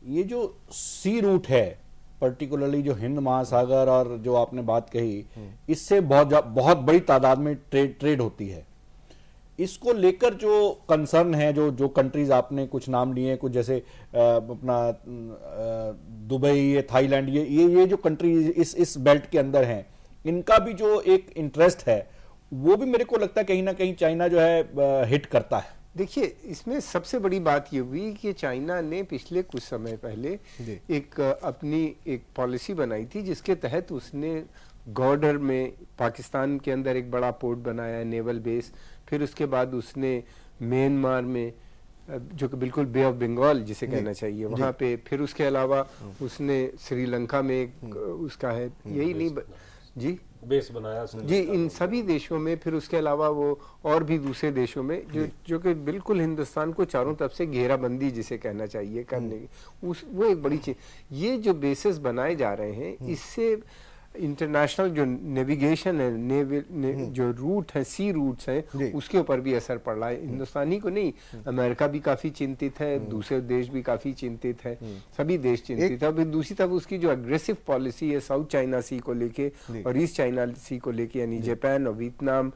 ये जो सी रूट है, पर्टिकुलरली जो हिंद महासागर और जो आपने बात कही, इससे बहुत बड़ी तादाद में ट्रेड होती है। इसको लेकर जो कंसर्न है, जो कंट्रीज आपने कुछ नाम लिए, कुछ जैसे अपना दुबई, थाईलैंड, ये जो कंट्रीज इस बेल्ट के अंदर हैं, इनका भी जो एक इंटरेस्ट है वो भी मेरे को लगता है कहीं ना कहीं चाइना जो है हिट करता है। देखिए, इसमें सबसे बड़ी बात ये हुई कि चाइना ने पिछले कुछ समय पहले अपनी एक पॉलिसी बनाई थी, जिसके तहत उसने गॉर्डर में पाकिस्तान के अंदर एक बड़ा पोर्ट बनाया है, नेवल बेस। फिर उसके बाद उसने म्यांमार में, जो कि बिल्कुल बे ऑफ बंगाल जिसे कहना चाहिए, वहाँ पे, फिर उसके अलावा उसने श्रीलंका में एक उसका है, यही नहीं जी बेस बनाया जी, इन सभी देशों में। फिर उसके अलावा वो और भी दूसरे देशों में जो कि बिल्कुल हिंदुस्तान को चारों तरफ से घेराबंदी जिसे कहना चाहिए करने की, वो एक बड़ी चीज। ये जो बेसिस बनाए जा रहे हैं, इससे इंटरनेशनल जो नेविगेशन है, जो रूट है, सी रूट्स हैं, उसके ऊपर भी असर पड़ रहा है। हिंदुस्तानी को नहीं, अमेरिका भी काफी चिंतित है, दूसरे देश भी काफी चिंतित है, सभी देश चिंतित है। फिर दूसरी तरफ उसकी जो अग्रेसिव पॉलिसी है साउथ चाइना सी को लेके और ईस्ट चाइना सी को लेके, यानी जापान और वियतनाम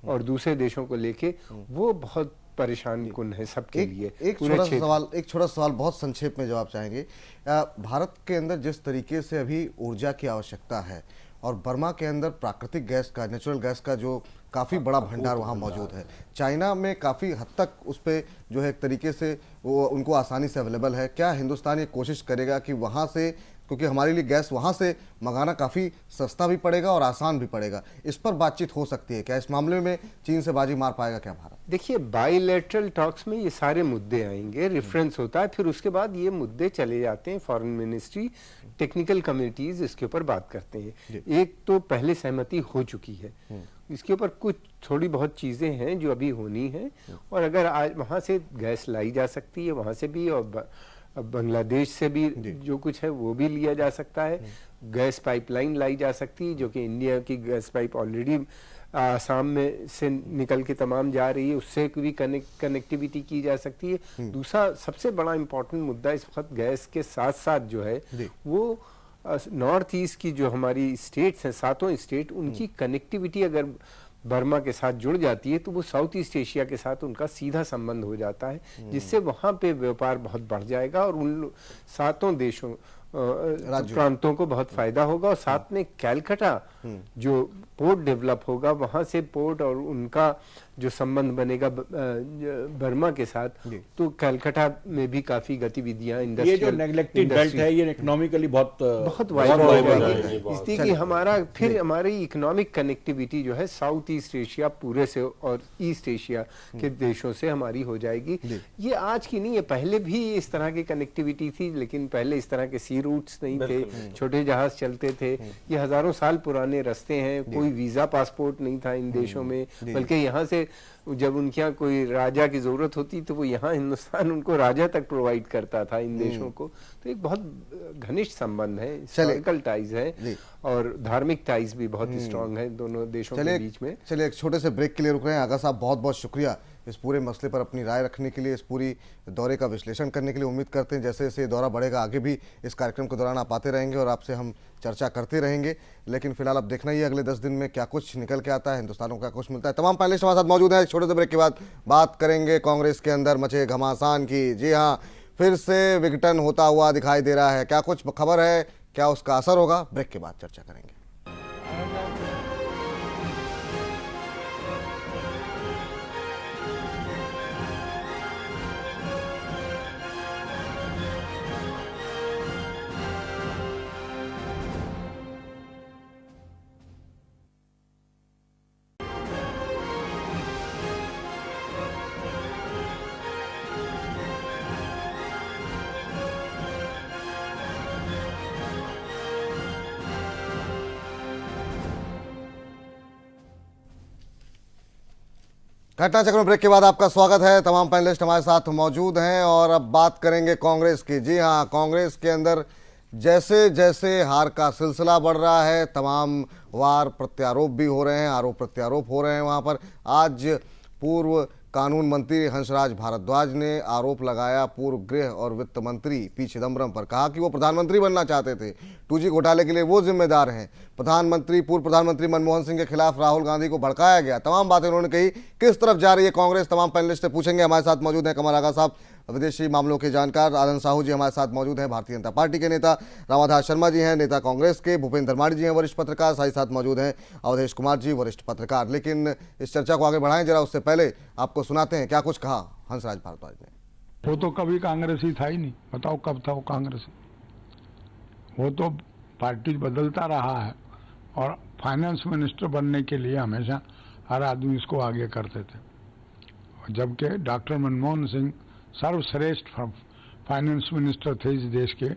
और दूसरे देशों को लेके, वो बहुत परेशान कुन है सबके लिए। एक छोटा सवाल बहुत संक्षेप में जवाब चाहेंगे। भारत के अंदर जिस तरीके से अभी ऊर्जा की आवश्यकता है, और बर्मा के अंदर प्राकृतिक गैस का, नेचुरल गैस का जो काफ़ी बड़ा भंडार वहाँ मौजूद है, चाइना में काफ़ी हद तक उस पर जो है एक तरीके से वो उनको आसानी से अवेलेबल है। क्या हिंदुस्तान ये कोशिश करेगा कि वहाँ से, क्योंकि हमारे लिए गैस वहाँ से मंगाना काफ़ी सस्ता भी पड़ेगा और आसान भी पड़ेगा, इस पर बातचीत हो सकती है क्या? इस मामले में चीन से बाजी मार पाएगा क्या भारत? देखिए, बायलैटरल टॉक्स में ये सारे मुद्दे आएंगे, रेफरेंस होता है, फिर उसके बाद ये मुद्दे चले जाते हैं फॉरेन मिनिस्ट्री, टेक्निकल कमिटीज इसके ऊपर बात करते हैं। एक तो पहले सहमति हो चुकी है, इसके ऊपर कुछ थोड़ी बहुत चीज़ें हैं जो अभी होनी है, और अगर आज वहाँ से गैस लाई जा सकती है, वहाँ से भी, और बांग्लादेश से भी जो कुछ है वो भी लिया जा सकता है। गैस पाइपलाइन लाई जा सकती है, जो कि इंडिया की गैस पाइप ऑलरेडी आसाम में से निकल के तमाम जा रही है, उससे भी कनेक्टिविटी की जा सकती है। दूसरा सबसे बड़ा इम्पोर्टेंट मुद्दा इस वक्त गैस के साथ साथ जो है वो नॉर्थ ईस्ट की जो हमारी स्टेट्स हैं, सातों स्टेट, उनकी कनेक्टिविटी अगर बर्मा के साथ जुड़ जाती है तो वो साउथ ईस्ट एशिया के साथ उनका सीधा संबंध हो जाता है, जिससे वहां पे व्यापार बहुत बढ़ जाएगा और उन सातों देशों प्रांतों को बहुत फायदा होगा। और साथ में कैलकाटा जो पोर्ट डेवलप होगा, वहां से पोर्ट और उनका जो संबंध बनेगा बर्मा के साथ, तो कैलकाटा में भी काफी गतिविधियां ये जो नेग्लेक्टेड बेल्ट है ये इकोनॉमिकली बहुत वाइबल होगा, इसलिए कि हमारा फिर हमारी इकोनॉमिक कनेक्टिविटी जो है साउथ ईस्ट एशिया पूरे से और ईस्ट एशिया के देशों से हमारी हो जाएगी। ये आज की नहीं है, पहले भी इस तरह की कनेक्टिविटी थी, लेकिन पहले इस तरह के सी रूट्स नहीं थे, छोटे जहाज चलते थे। ये हजारों साल पुराने रास्ते हैं, कोई वीजा पासपोर्ट नहीं था इन देशों में, बल्कि यहाँ से जब उनके यहाँ कोई राजा की जरूरत होती तो वो यहाँ हिंदुस्तान उनको राजा तक प्रोवाइड करता था इन देशों को। तो एक बहुत घनिष्ठ संबंध है, हिस्टोरिकल टाइज है और धार्मिक टाइज भी बहुत स्ट्रांग है दोनों देशों के बीच में। चलिए एक छोटे से ब्रेक के लिए रुक रहे हैं। आगा साहब बहुत बहुत शुक्रिया इस पूरे मसले पर अपनी राय रखने के लिए, इस पूरी दौरे का विश्लेषण करने के लिए। उम्मीद करते हैं जैसे जैसे दौरा बढ़ेगा आगे भी इस कार्यक्रम के दौरान आप आते रहेंगे और आपसे हम चर्चा करते रहेंगे। लेकिन फिलहाल अब देखना ही है अगले 10 दिन में क्या कुछ निकल के आता है, हिंदुस्तान को क्या कुछ मिलता है। तमाम पैनलिस्ट हमारे साथ मौजूद हैं। छोटे से ब्रेक के बाद बात करेंगे कांग्रेस के अंदर मचे घमासान की। जी हाँ, फिर से विघटन होता हुआ दिखाई दे रहा है, क्या कुछ खबर है, क्या उसका असर होगा, ब्रेक के बाद चर्चा करेंगे। घटना चक्र में ब्रेक के बाद आपका स्वागत है। तमाम पैनलिस्ट हमारे साथ मौजूद हैं और अब बात करेंगे कांग्रेस की। जी हां, कांग्रेस के अंदर जैसे जैसे हार का सिलसिला बढ़ रहा है, तमाम वार प्रत्यारोप भी हो रहे हैं, आरोप प्रत्यारोप हो रहे हैं। वहां पर आज पूर्व कानून मंत्री हंसराज भारद्वाज ने आरोप लगाया पूर्व गृह और वित्त मंत्री पी चिदम्बरम पर। कहा कि वो प्रधानमंत्री बनना चाहते थे, 2G घोटाले के लिए वो जिम्मेदार हैं। पूर्व प्रधानमंत्री मनमोहन सिंह के खिलाफ राहुल गांधी को भड़काया गया। तमाम बातें उन्होंने कही। किस तरफ जा रही है कांग्रेस, तमाम पैनलिस्ट से पूछेंगे। हमारे साथ मौजूद हैं कमल आगा साहब, विदेशी मामलों के जानकार। आनंद साहू जी हमारे साथ मौजूद हैं, भारतीय जनता पार्टी के नेता। रामाधार शर्मा जी हैं, नेता कांग्रेस के। भूपेंद्र धर्माड़ी जी हैं, वरिष्ठ पत्रकार। साथ मौजूद हैं अवधेश कुमार जी, वरिष्ठ पत्रकार। लेकिन इस चर्चा को आगे बढ़ाएं जरा, उससे पहले आपको सुनाते हैं क्या कुछ कहा हंसराज भारद्वाज ने। वो तो कभी कांग्रेसी था ही नहीं, बताओ कब था वो कांग्रेसी? वो तो पार्टी बदलता रहा है और फाइनेंस मिनिस्टर बनने के लिए हमेशा हर आदमी इसको आगे करते थे। जबकि डॉक्टर मनमोहन सिंह सर्वश्रेष्ठ फाइनेंस मिनिस्टर थे इस देश के,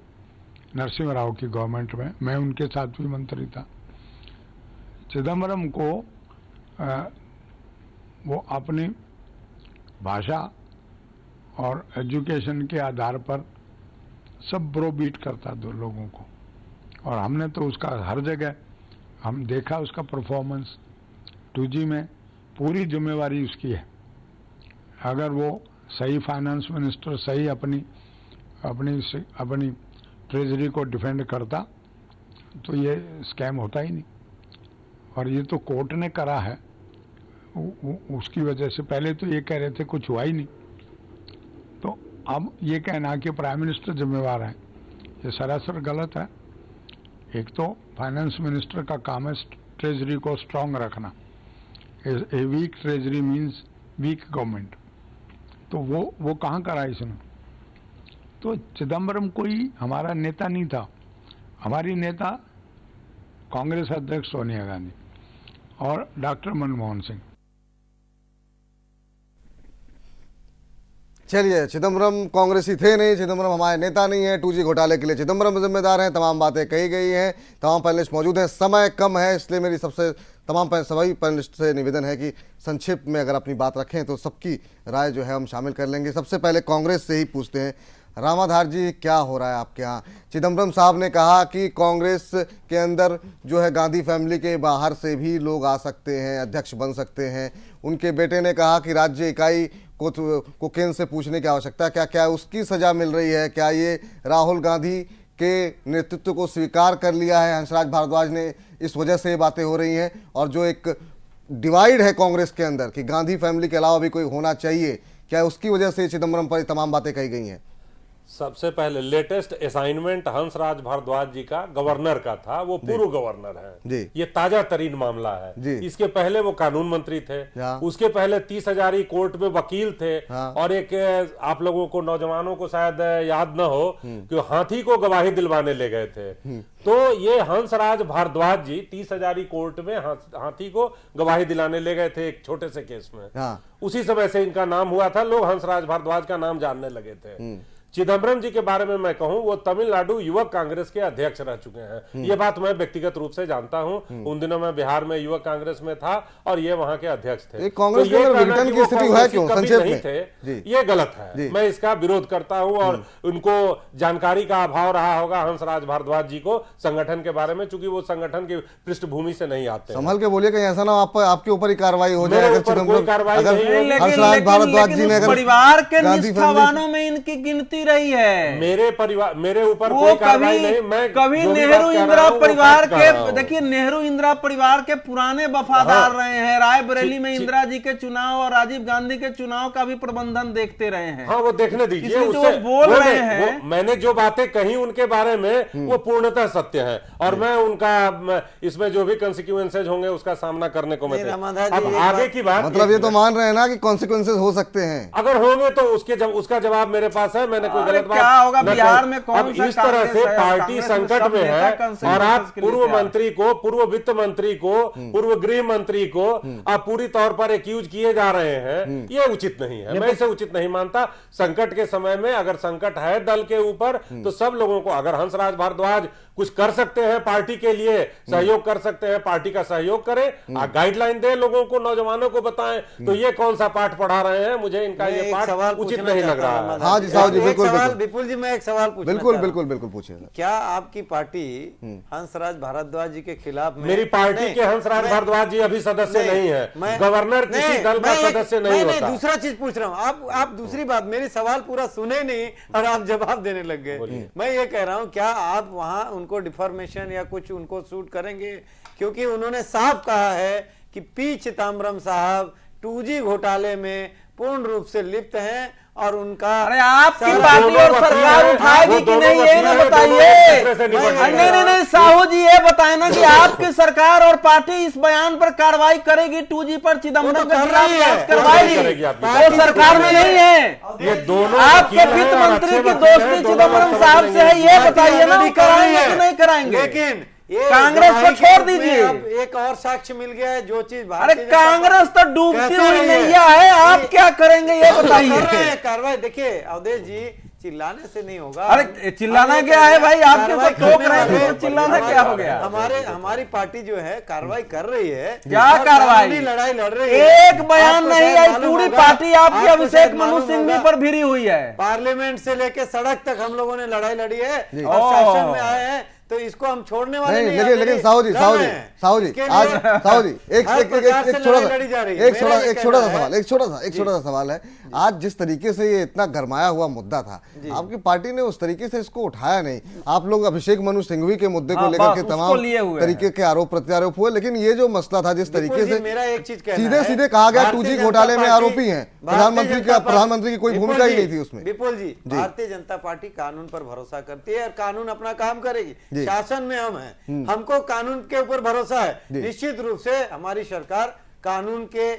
नरसिम्हा राव की गवर्नमेंट में। मैं उनके साथ भी मंत्री था। चिदम्बरम को वो अपनी भाषा और एजुकेशन के आधार पर सब ब्रोबीट करता दो लोगों को, और हमने तो उसका हर जगह हम देखा उसका परफॉर्मेंस। 2G में पूरी जिम्मेवारी उसकी है। अगर वो सही फाइनेंस मिनिस्टर सही अपनी ट्रेजरी को डिफेंड करता तो ये स्कैम होता ही नहीं। और ये तो कोर्ट ने करा है, उसकी वजह से। पहले तो ये कह रहे थे कुछ हुआ ही नहीं, तो अब ये कहना कि प्राइम मिनिस्टर जिम्मेवार है, ये सरासर गलत है। एक तो फाइनेंस मिनिस्टर का काम है ट्रेजरी को स्ट्रांग रखना। A weak treasury means weak government. तो वो कहाँ करा इसने? तो चिदम्बरम कोई हमारा नेता नहीं था। हमारी नेता कांग्रेस अध्यक्ष सोनिया गांधी और डॉक्टर मनमोहन सिंह। चलिए, चिदम्बरम कांग्रेसी थे नहीं, चिदम्बरम हमारे नेता नहीं है, 2G घोटाले के लिए चिदम्बरम जिम्मेदार हैं। तमाम बातें कही गई हैं, तमाम पैनलिस्ट मौजूद हैं। समय कम है, इसलिए मेरी सभी पैनलिस्ट से निवेदन है कि संक्षिप्त में अगर अपनी बात रखें तो सबकी राय जो है हम शामिल कर लेंगे। सबसे पहले कांग्रेस से ही पूछते हैं। रामाधार जी, क्या हो रहा है आपके यहाँ? चिदम्बरम साहब ने कहा कि कांग्रेस के अंदर जो है गांधी फैमिली के बाहर से भी लोग आ सकते हैं, अध्यक्ष बन सकते हैं। उनके बेटे ने कहा कि राज्य इकाई को केंद्र से पूछने की आवश्यकता है। क्या उसकी सजा मिल रही है? क्या ये राहुल गांधी के नेतृत्व को स्वीकार कर लिया है हंसराज भारद्वाज ने, इस वजह से ये बातें हो रही हैं? और जो एक डिवाइड है कांग्रेस के अंदर कि गांधी फैमिली के अलावा भी कोई होना चाहिए, क्या उसकी वजह से चिदम्बरम पर तमाम बातें कही गई हैं? सबसे पहले लेटेस्ट असाइनमेंट हंसराज भारद्वाज जी का गवर्नर का था, वो पूर्व गवर्नर है। ये ताजा तरीन मामला है। इसके पहले वो कानून मंत्री थे, उसके पहले 30 हजारी कोर्ट में वकील थे। और एक आप लोगों को, नौजवानों को शायद याद न हो कि हाथी को गवाही दिलवाने ले गए थे। तो ये हंसराज भारद्वाज जी 30 हजारी कोर्ट में हाथी को गवाही दिलाने ले गए थे एक छोटे से केस में। उसी समय से इनका नाम हुआ था, लोग हंसराज भारद्वाज का नाम जानने लगे थे। चिदम्बरम जी के बारे में मैं कहूं, वो तमिलनाडु युवक कांग्रेस के अध्यक्ष रह चुके हैं। ये बात मैं व्यक्तिगत रूप से जानता हूं। उन दिनों मैं बिहार में युवक कांग्रेस में था और ये वहां के अध्यक्ष थे। कांग्रेस के अंदर विघटन की स्थिति है क्यों? संक्षेप में थे, ये गलत है। मैं इसका विरोध करता हूं और उनको जानकारी का अभाव रहा होगा हंसराज भारद्वाज जी को संगठन के बारे में, चूंकि वो संगठन की पृष्ठभूमि से नहीं आते। संभल के बोलिए, कहीं ऐसा ना आपके ऊपर ही कार्रवाई हो जाए। हंसराज भारद्वाज जी ने परिवार के निष्ठावानों में इनकी गिनती रही है। मेरे परिवार, मेरे ऊपर कोई कार्रवाई नहीं। मैं कभी नेहरू इंदिरा परिवार के, देखिए नेहरू इंदिरा परिवार के पुराने वफादार रहे हैं। रायबरेली में इंदिरा जी के चुनाव और राजीव गांधी के चुनाव का भी प्रबंधन देखते रहे हैं। हाँ, वो देखने दीजिए। जो बोल रहे हैं, मैंने जो बातें कही उनके बारे में वो पूर्णतः सत्य है और मैं उनका इसमें जो भी कॉन्सिक्वेंसेज होंगे उसका सामना करने को मैं। अब आगे की बात, मतलब ये तो मान रहे हैं ना कि कॉन्सिक्वेंसेज हो सकते हैं। अगर होंगे तो उसका जवाब मेरे पास है। मैंने कोई गलत क्या होगा बिहार में? कौन सा इस तरह से पार्टी संकट में है और आप पूर्व मंत्री को, पूर्व वित्त मंत्री को, पूर्व गृह मंत्री को आप पूरी तौर पर एक्यूज किए जा रहे हैं, ये उचित नहीं है। मैं इसे उचित नहीं मानता। संकट के समय में अगर संकट है दल के ऊपर तो सब लोगों को, अगर हंसराज भारद्वाज कुछ कर सकते हैं पार्टी के लिए, सहयोग कर सकते हैं, पार्टी का सहयोग करें, गाइडलाइन दे लोगों को, नौजवानों को बताएं। तो ये कौन सा पाठ पढ़ा रहे हैं? मुझे इनका ये पाठ उचित नहीं लग रहा है। हाँ जी साहब जी, बिल्कुल विपुल जी, मैं एक सवाल पूछना बिल्कुल बिल्कुल बिल्कुल पूछिए। क्या आपकी पार्टी हंसराज भारद्वाज जी के खिलाफ? मेरी पार्टी के हंसराज भारद्वाज जी अभी सदस्य नहीं है। गवर्नर किसी दल का सदस्य नहीं होता। दूसरा चीज पूछ रहा हूँ, आप दूसरी बात, मेरी सवाल पूरा सुने नहीं और आप जवाब देने लग गए। मैं ये कह रहा हूँ, क्या आप वहां उनको डिफॉर्मेशन या कुछ उनको सूट करेंगे? क्योंकि उन्होंने साफ कहा है कि पी चिदम्बरम साहब 2G घोटाले में पूर्ण रूप से लिप्त हैं और उनका। अरे आपकी पार्टी और सरकार उठाएगी कि नहीं, ये ना बताइए। नहीं साहू जी, ये बताए ना कि आपकी सरकार और पार्टी इस बयान पर कार्रवाई करेगी 2G पर, चिदम्बरम के खिलाफ करवाएगी। वो सरकार में नहीं है। ये दोनों आपके वित्त मंत्री की दोस्ती चिदम्बरम साहब से है, ये बताइए ना, कराएंगे कि नहीं कराएंगे? लेकिन कांग्रेस को छोड़ दीजिए। एक और साक्ष्य मिल गया है, जो चीज अरे कांग्रेस तो डूबती हुई नैया है, आप क्या करेंगे ये बताइए। कार्रवाई देखिए अवधेश जी, चिल्लाने से नहीं होगा। अरे चिल्लाना क्या है भाई, आपके ऊपर टोक रहे थे तो चिल्लाना क्या हो गया? हमारी पार्टी जो है कार्रवाई कर रही है। क्या कार्रवाई? लड़ाई लड़ रही है। एक बयान नहीं आई, पूरी पार्टी आपकी अभिषेक मनु सिंघवी पर भिड़ी हुई है। पार्लियामेंट से लेकर सड़क तक हम लोगों ने लड़ाई लड़ी है और शासन में आए हैं, तो इसको हम छोड़ने वाले नहीं। लेकिन साहू जी आज साहू जी एक छोटा सा सवाल है। आज जिस तरीके से ये इतना गरमाया हुआ मुद्दा था, आपकी पार्टी ने उस तरीके से इसको उठाया नहीं। आप लोग अभिषेक मनु सिंघवी के मुद्दे को लेकर के तमाम तरीके के आरोप प्रत्यारोप हुए, लेकिन ये जो मसला था, जिस तरीके से मेरा एक चीज सीधे सीधे कहा गया 2G घोटाले में आरोपी हैं, प्रधानमंत्री की कोई भूमिका ही नहीं थी उसमें। विपुल जी, भारतीय जनता पार्टी कानून पर भरोसा करती है और कानून अपना काम करेगी। शासन में हम हैं, हमको कानून के ऊपर भरोसा है। निश्चित रूप से हमारी सरकार कानून के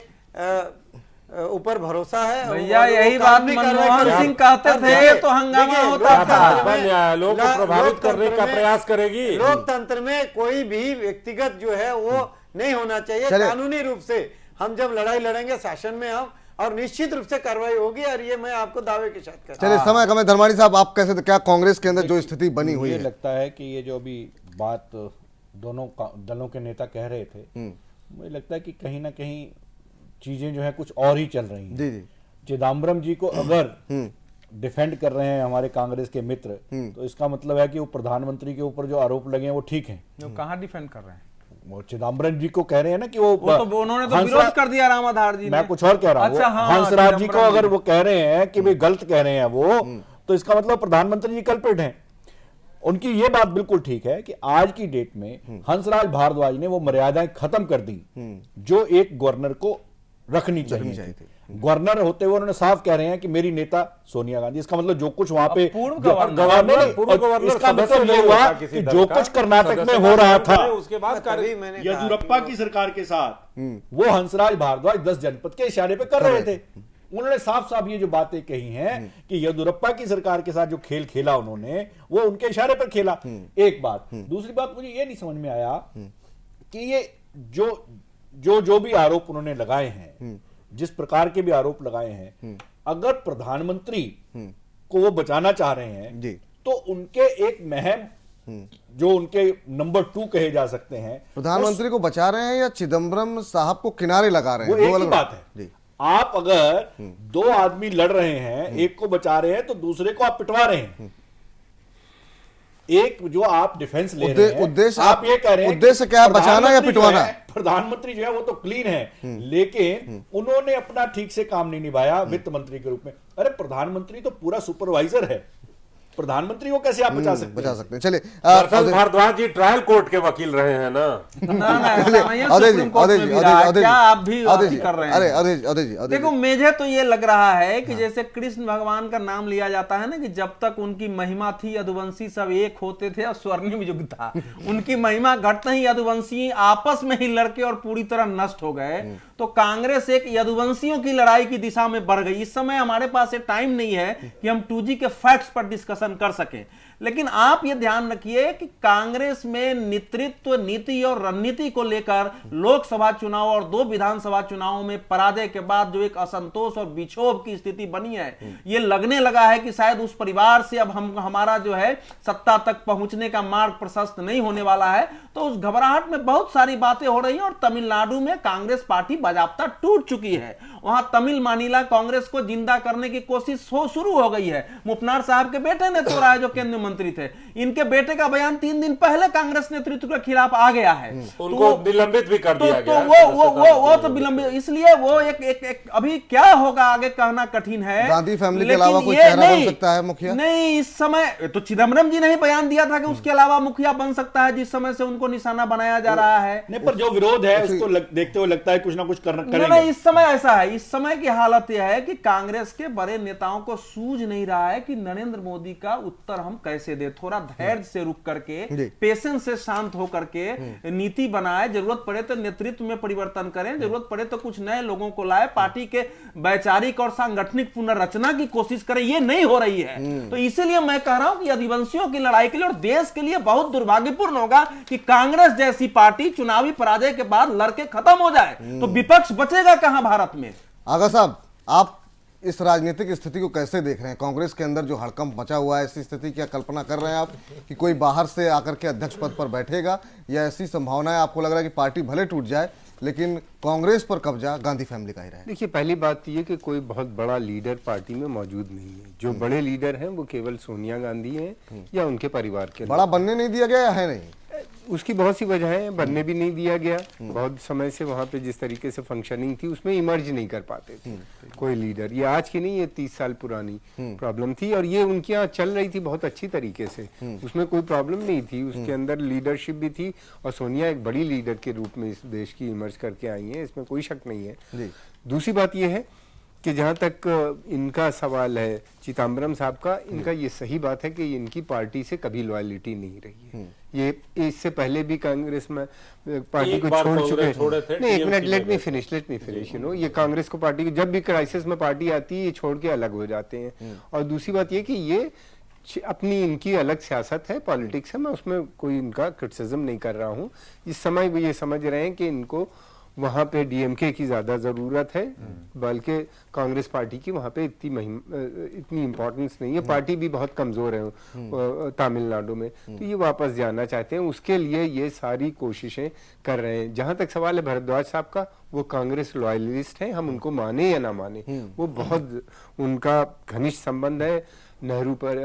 ऊपर भरोसा है। भैया यही बात मनमोहन सिंह कहते थे तो हंगामा होता था। न्यायालयों को प्रभावित करने का प्रयास करेगी। लोकतंत्र में कोई भी व्यक्तिगत जो है वो नहीं होना चाहिए। कानूनी रूप से हम जब लड़ाई लड़ेंगे शासन में हम, और निश्चित रूप से कार्रवाई होगी, और ये मैं आपको दावे के साथ करता हूं। चलिए समय कम है, धर्माणी साहब आप कैसे, क्या कांग्रेस के अंदर जो स्थिति बनी हुई है? मुझे लगता है कि ये जो अभी बात दोनों दलों के नेता कह रहे थे, मुझे लगता है कि कहीं ना कहीं चीजें जो है कुछ और ही चल रही हैं। जी जी। चिदम्बरम जी को अगर डिफेंड कर रहे हैं हमारे कांग्रेस के मित्र, तो इसका मतलब है कि वो प्रधानमंत्री के ऊपर जो आरोप लगे हैं वो ठीक हैं। कहाँ डिफेंड कर रहे हैं? वो चिदम्बरम जी को कह रहे हैं ना कि वो तो उन्होंने तो विरोध कर दिया रामाधार जी ने। मैं कुछ और कह रहा हूँ। अच्छा, हाँ, हंसराज जी को अगर वो कह रहे हैं कि भाई गलत कह रहे हैं वो, तो इसका मतलब प्रधानमंत्री जी कल्प्रिट हैं। उनकी ये बात बिल्कुल ठीक है कि आज की डेट में हंसराज भारद्वाज ने वो मर्यादाएं खत्म कर दी जो एक गवर्नर को रखनी चाहिए थी। गवर्नर होते हुए उन्होंने साफ कह रहे हैं कि मेरी नेता सोनिया गांधी, इसका मतलब जो कुछ वहां पे इसका मतलब ये हुआ कि जो कुछ कर्नाटक में हो रहा था उसके बाद येदियुरप्पा की सरकार के साथ वो हंसराज भारद्वाज 10 जनपद के इशारे पे कर रहे थे। उन्होंने साफ साफ ये जो बातें कही हैं कि येदियुरप्पा की सरकार के साथ जो खेल खेला उन्होंने वो उनके इशारे पर खेला। एक बात। दूसरी बात, मुझे ये नहीं समझ में आया कि ये जो भी आरोप उन्होंने लगाए हैं, जिस प्रकार के भी आरोप लगाए हैं, अगर प्रधानमंत्री को वो बचाना चाह रहे हैं तो उनके एक महम जो उनके नंबर 2 कहे जा सकते हैं, प्रधानमंत्री को बचा रहे हैं या चिदम्बरम साहब को किनारे लगा रहे हैं? वो एक ही बात है। आप अगर 2 आदमी लड़ रहे हैं, एक को बचा रहे हैं तो दूसरे को आप पिटवा रहे हैं। एक जो आप डिफेंस ले रहे हैं, उद्देश्य आप ये कह रहे हैं उद्देश्य क्या है, बचाना या पिटवाना? प्रधानमंत्री जो है वो तो क्लीन है, लेकिन उन्होंने अपना ठीक से काम नहीं निभाया वित्त मंत्री के रूप में। अरे प्रधानमंत्री तो पूरा सुपरवाइजर है, प्रधानमंत्री को कैसे आप बचा सकते हैं? चलिए, भारद्वाज जी ट्रायल कोर्ट के वकील रहे हैं ना। देखो, मुझे तो ये लग रहा है कि जैसे कृष्ण भगवान का नाम लिया जाता है ना, कि जब तक उनकी महिमा थी यदुवंशी सब एक होते थे और स्वर्णिम युग था। उनकी महिमा घटते ही यदुवंशी आपस में ही लड़के और पूरी तरह नष्ट हो गए। तो कांग्रेस एक यदुवंशियों की लड़ाई की दिशा में बढ़ गई। इस समय हमारे पास टाइम नहीं है कि हम 2G के फैक्ट्स पर डिस्कशन कर सके, लेकिन आप ये ध्यान रखिए कि कांग्रेस में नेतृत्व, नीति और रणनीति को लेकर लोकसभा चुनाव और 2 विधानसभा चुनावों में पराजय के बाद जो एक असंतोष और विक्षोभ की स्थिति बनी है, ये लगने लगा है कि शायद उस परिवार से अब हमारा जो है सत्ता तक पहुंचने का मार्ग प्रशस्त नहीं होने वाला है। तो उस घबराहट में बहुत सारी बातें हो रही हैं और तमिलनाडु में कांग्रेस पार्टी बाजाप्ता टूट चुकी है। वहां तमिल मानिला कांग्रेस को जिंदा करने की कोशिश शुरू हो गई है। मुपनार साहब के बेटे ने तोड़ा है, जो केंद्रीय मंत्री थे। इनके बेटे का बयान 3 दिन पहले कांग्रेस नेतृत्व के खिलाफ आ गया है। उनको निलंबित भी कर दिया गया। वो तो विलंबित, इसलिए वो एक अभी क्या होगा आगे कहना कठिन है। गांधी फैमिली के अलावा कोई चेहरा बन सकता है मुखिया? नहीं, इस समय तो चिदम्बरम जी ने ही बयान दिया था कि उसके अलावा मुखिया बन सकता है, जिस समय से उनको निशाना बनाया जा रहा है। नहीं, पर जो विरोध है उसको देखते हुए लगता है कुछ ना कुछ करेंगे। नहीं, इस समय ऐसा है, इस समय की हालत यह है कि कांग्रेस के बड़े नेताओं को सूझ नहीं रहा है कि नरेंद्र मोदी का उत्तर हम कैसे दें। थोड़ा धैर्य से रुक करके, पेशेंस से शांत होकर के नीति बनाए, जरूरत पड़े तो नेतृत्व में परिवर्तन करें, जरूरत पड़े तो कुछ नए लोगों को लाए, पार्टी के वैचारिक और सांगठनिक पुनर्रचना की कोशिश करें। ये नहीं हो रही है। तो इसीलिए मैं कह रहा हूं कि यदुवंशियों की लड़ाई के लिए और देश के लिए बहुत दुर्भाग्यपूर्ण होगा कि कांग्रेस जैसी पार्टी चुनावी पराजय के बाद लड़के खत्म हो जाए, तो विपक्ष बचेगा कहां भारत में? आगा साहब, आप इस राजनीतिक स्थिति को कैसे देख रहे हैं? कांग्रेस के अंदर जो हड़कंप मचा हुआ है, ऐसी स्थिति क्या कल्पना कर रहे हैं आप कि कोई बाहर से आकर के अध्यक्ष पद पर बैठेगा, या ऐसी संभावना है आपको लग रहा है कि पार्टी भले टूट जाए लेकिन कांग्रेस पर कब्जा गांधी फैमिली का ही रहे? देखिए, पहली बात ये कि कोई बहुत बड़ा लीडर पार्टी में मौजूद नहीं है। जो बड़े लीडर हैं वो केवल सोनिया गांधी हैं या उनके परिवार के। बड़ा बनने नहीं दिया गया या है नहीं? उसकी बहुत सी वजहें, बनने भी नहीं दिया गया। बहुत समय से वहां पे जिस तरीके से फंक्शनिंग थी उसमें इमर्ज नहीं कर पाते थे कोई लीडर। ये आज की नहीं, ये 30 साल पुरानी प्रॉब्लम थी और ये उनके यहाँ चल रही थी बहुत अच्छी तरीके से। उसमें कोई प्रॉब्लम नहीं थी, उसके अंदर लीडरशिप भी थी और सोनिया एक बड़ी लीडर के रूप में इस देश की इमर्ज करके आई है, इसमें कोई शक नहीं है। दूसरी बात यह है कि जहां तक इनका सवाल है चिदम्बरम साहब का, इनका ये सही बात है कि इनकी पार्टी से कभी लॉयलिटी नहीं रही है। ये इससे पहले भी कांग्रेस में पार्टी को छोड़ चुके थे। नहीं, एक मिनट, लेट मी फिनिश। ये कांग्रेस को पार्टी, जब भी क्राइसिस में पार्टी आती है ये छोड़ के अलग हो जाते हैं। और दूसरी बात ये कि ये अपनी इनकी अलग सियासत है, पॉलिटिक्स है, मैं उसमें कोई इनका क्रिटिसिज्म नहीं कर रहा हूँ। इस समय भी ये समझ रहे हैं कि इनको वहां पे डीएमके की ज्यादा जरूरत है, बल्कि कांग्रेस पार्टी की वहां पे इतनी इंपॉर्टेंस नहीं है। पार्टी भी बहुत कमजोर है तमिलनाडु में, तो ये वापस जाना चाहते हैं। उसके लिए ये सारी कोशिशें कर रहे हैं। जहां तक सवाल है भारद्वाज साहब का, वो कांग्रेस लॉयलिस्ट हैं, हम उनको माने या ना माने, वो बहुत उनका घनिष्ठ संबंध है नेहरू पर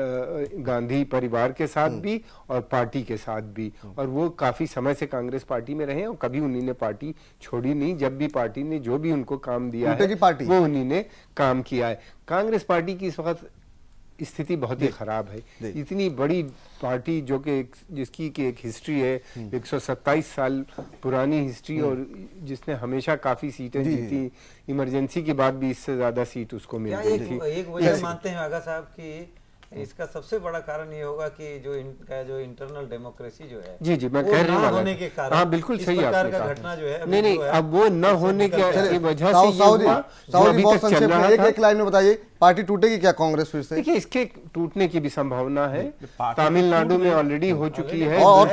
गांधी परिवार के साथ भी और पार्टी के साथ भी, और वो काफी समय से कांग्रेस पार्टी में रहे और कभी उन्हीं ने पार्टी छोड़ी नहीं। जब भी पार्टी ने जो भी उनको काम दिया है वो उन्हीं ने काम किया है। कांग्रेस पार्टी की इस वक्त स्थिति बहुत ही खराब है। इतनी बड़ी पार्टी जो कि जिसकी की एक हिस्ट्री है, 127 साल पुरानी हिस्ट्री, और जिसने हमेशा काफी सीटें जीती, इमरजेंसी के बाद भी इससे ज्यादा सीट उसको मिल गई थी। एक वजह मानते हैं आगा साहब कि इसका सबसे बड़ा कारण ये होगा कि जो इनका जो इंटरनल डेमोक्रेसी जो है, जी मैं कह रहा होने के कारण, हाँ बिल्कुल सही आपने कहा, घटना जो है नहीं अब वो न होने की वजह से बहुत संक्षेप में एक लाइन में बताइए, पार्टी टूटेगी क्या कांग्रेस फिर से? देखिए, इसके टूटने की भी संभावना है। तमिलनाडु में ऑलरेडी हो चुकी है, और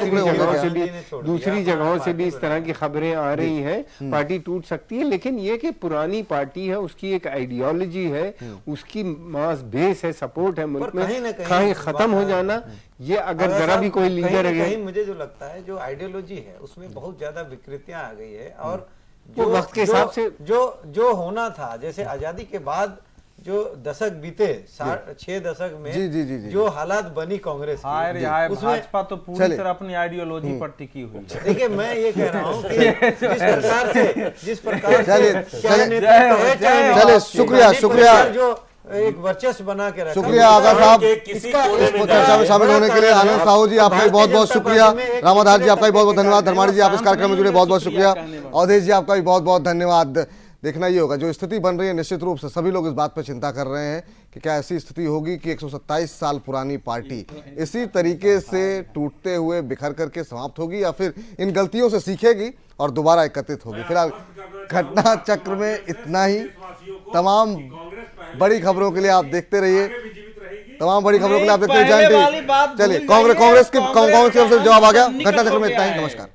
दूसरी जगहों से भी इस तरह की खबरें आ रही हैं, पार्टी टूट सकती है। लेकिन ये कि पुरानी पार्टी है, उसकी एक आइडियोलॉजी है, उसकी मास बेस है, सपोर्ट है मुल्क में, कहीं खत्म हो जाना, ये अगर जरा भी कोई लीडर है, मुझे जो लगता है जो आइडियोलॉजी है उसमें बहुत ज्यादा विकृतियां आ गई है, और वो वक्त के हिसाब से जो होना था, जैसे आजादी के बाद जो दशक बीते 6 दशक में जी, जो हालात बनी कांग्रेस की, उसमें भाजपा तो पूरी तरह अपनी आइडियोलॉजी पर टिकी हुई है। देखिए, मैं ये कह रहा हूँ कि जिस प्रकार चलिए शुक्रिया जो एक वर्चस्व बना के रखा। शुक्रिया आगा साहब चर्चा में शामिल होने के लिए। आनंद साहू जी आपका भी बहुत बहुत शुक्रिया, रामाधार जी आपका भी बहुत बहुत धन्यवाद, धर्माणी जी आप इस कार्यक्रम में जुड़े बहुत बहुत शुक्रिया, अवधेश जी आपका भी बहुत बहुत धन्यवाद। देखना ही होगा जो स्थिति बन रही है, निश्चित रूप से सभी लोग इस बात पर चिंता कर रहे हैं कि क्या ऐसी स्थिति होगी कि 127 साल पुरानी पार्टी इसी तरीके से टूटते हुए बिखर करके समाप्त होगी, या फिर इन गलतियों से सीखेगी और दोबारा एकत्रित होगी। फिलहाल घटना चक्र में इतना ही। तमाम बड़ी खबरों के लिए आप देखते रहिए, तमाम बड़ी खबरों के लिए आप देखते रहिए। चलिए, कांग्रेस की तरफ से जवाब आ गया। घटना चक्र में इतना ही। नमस्कार।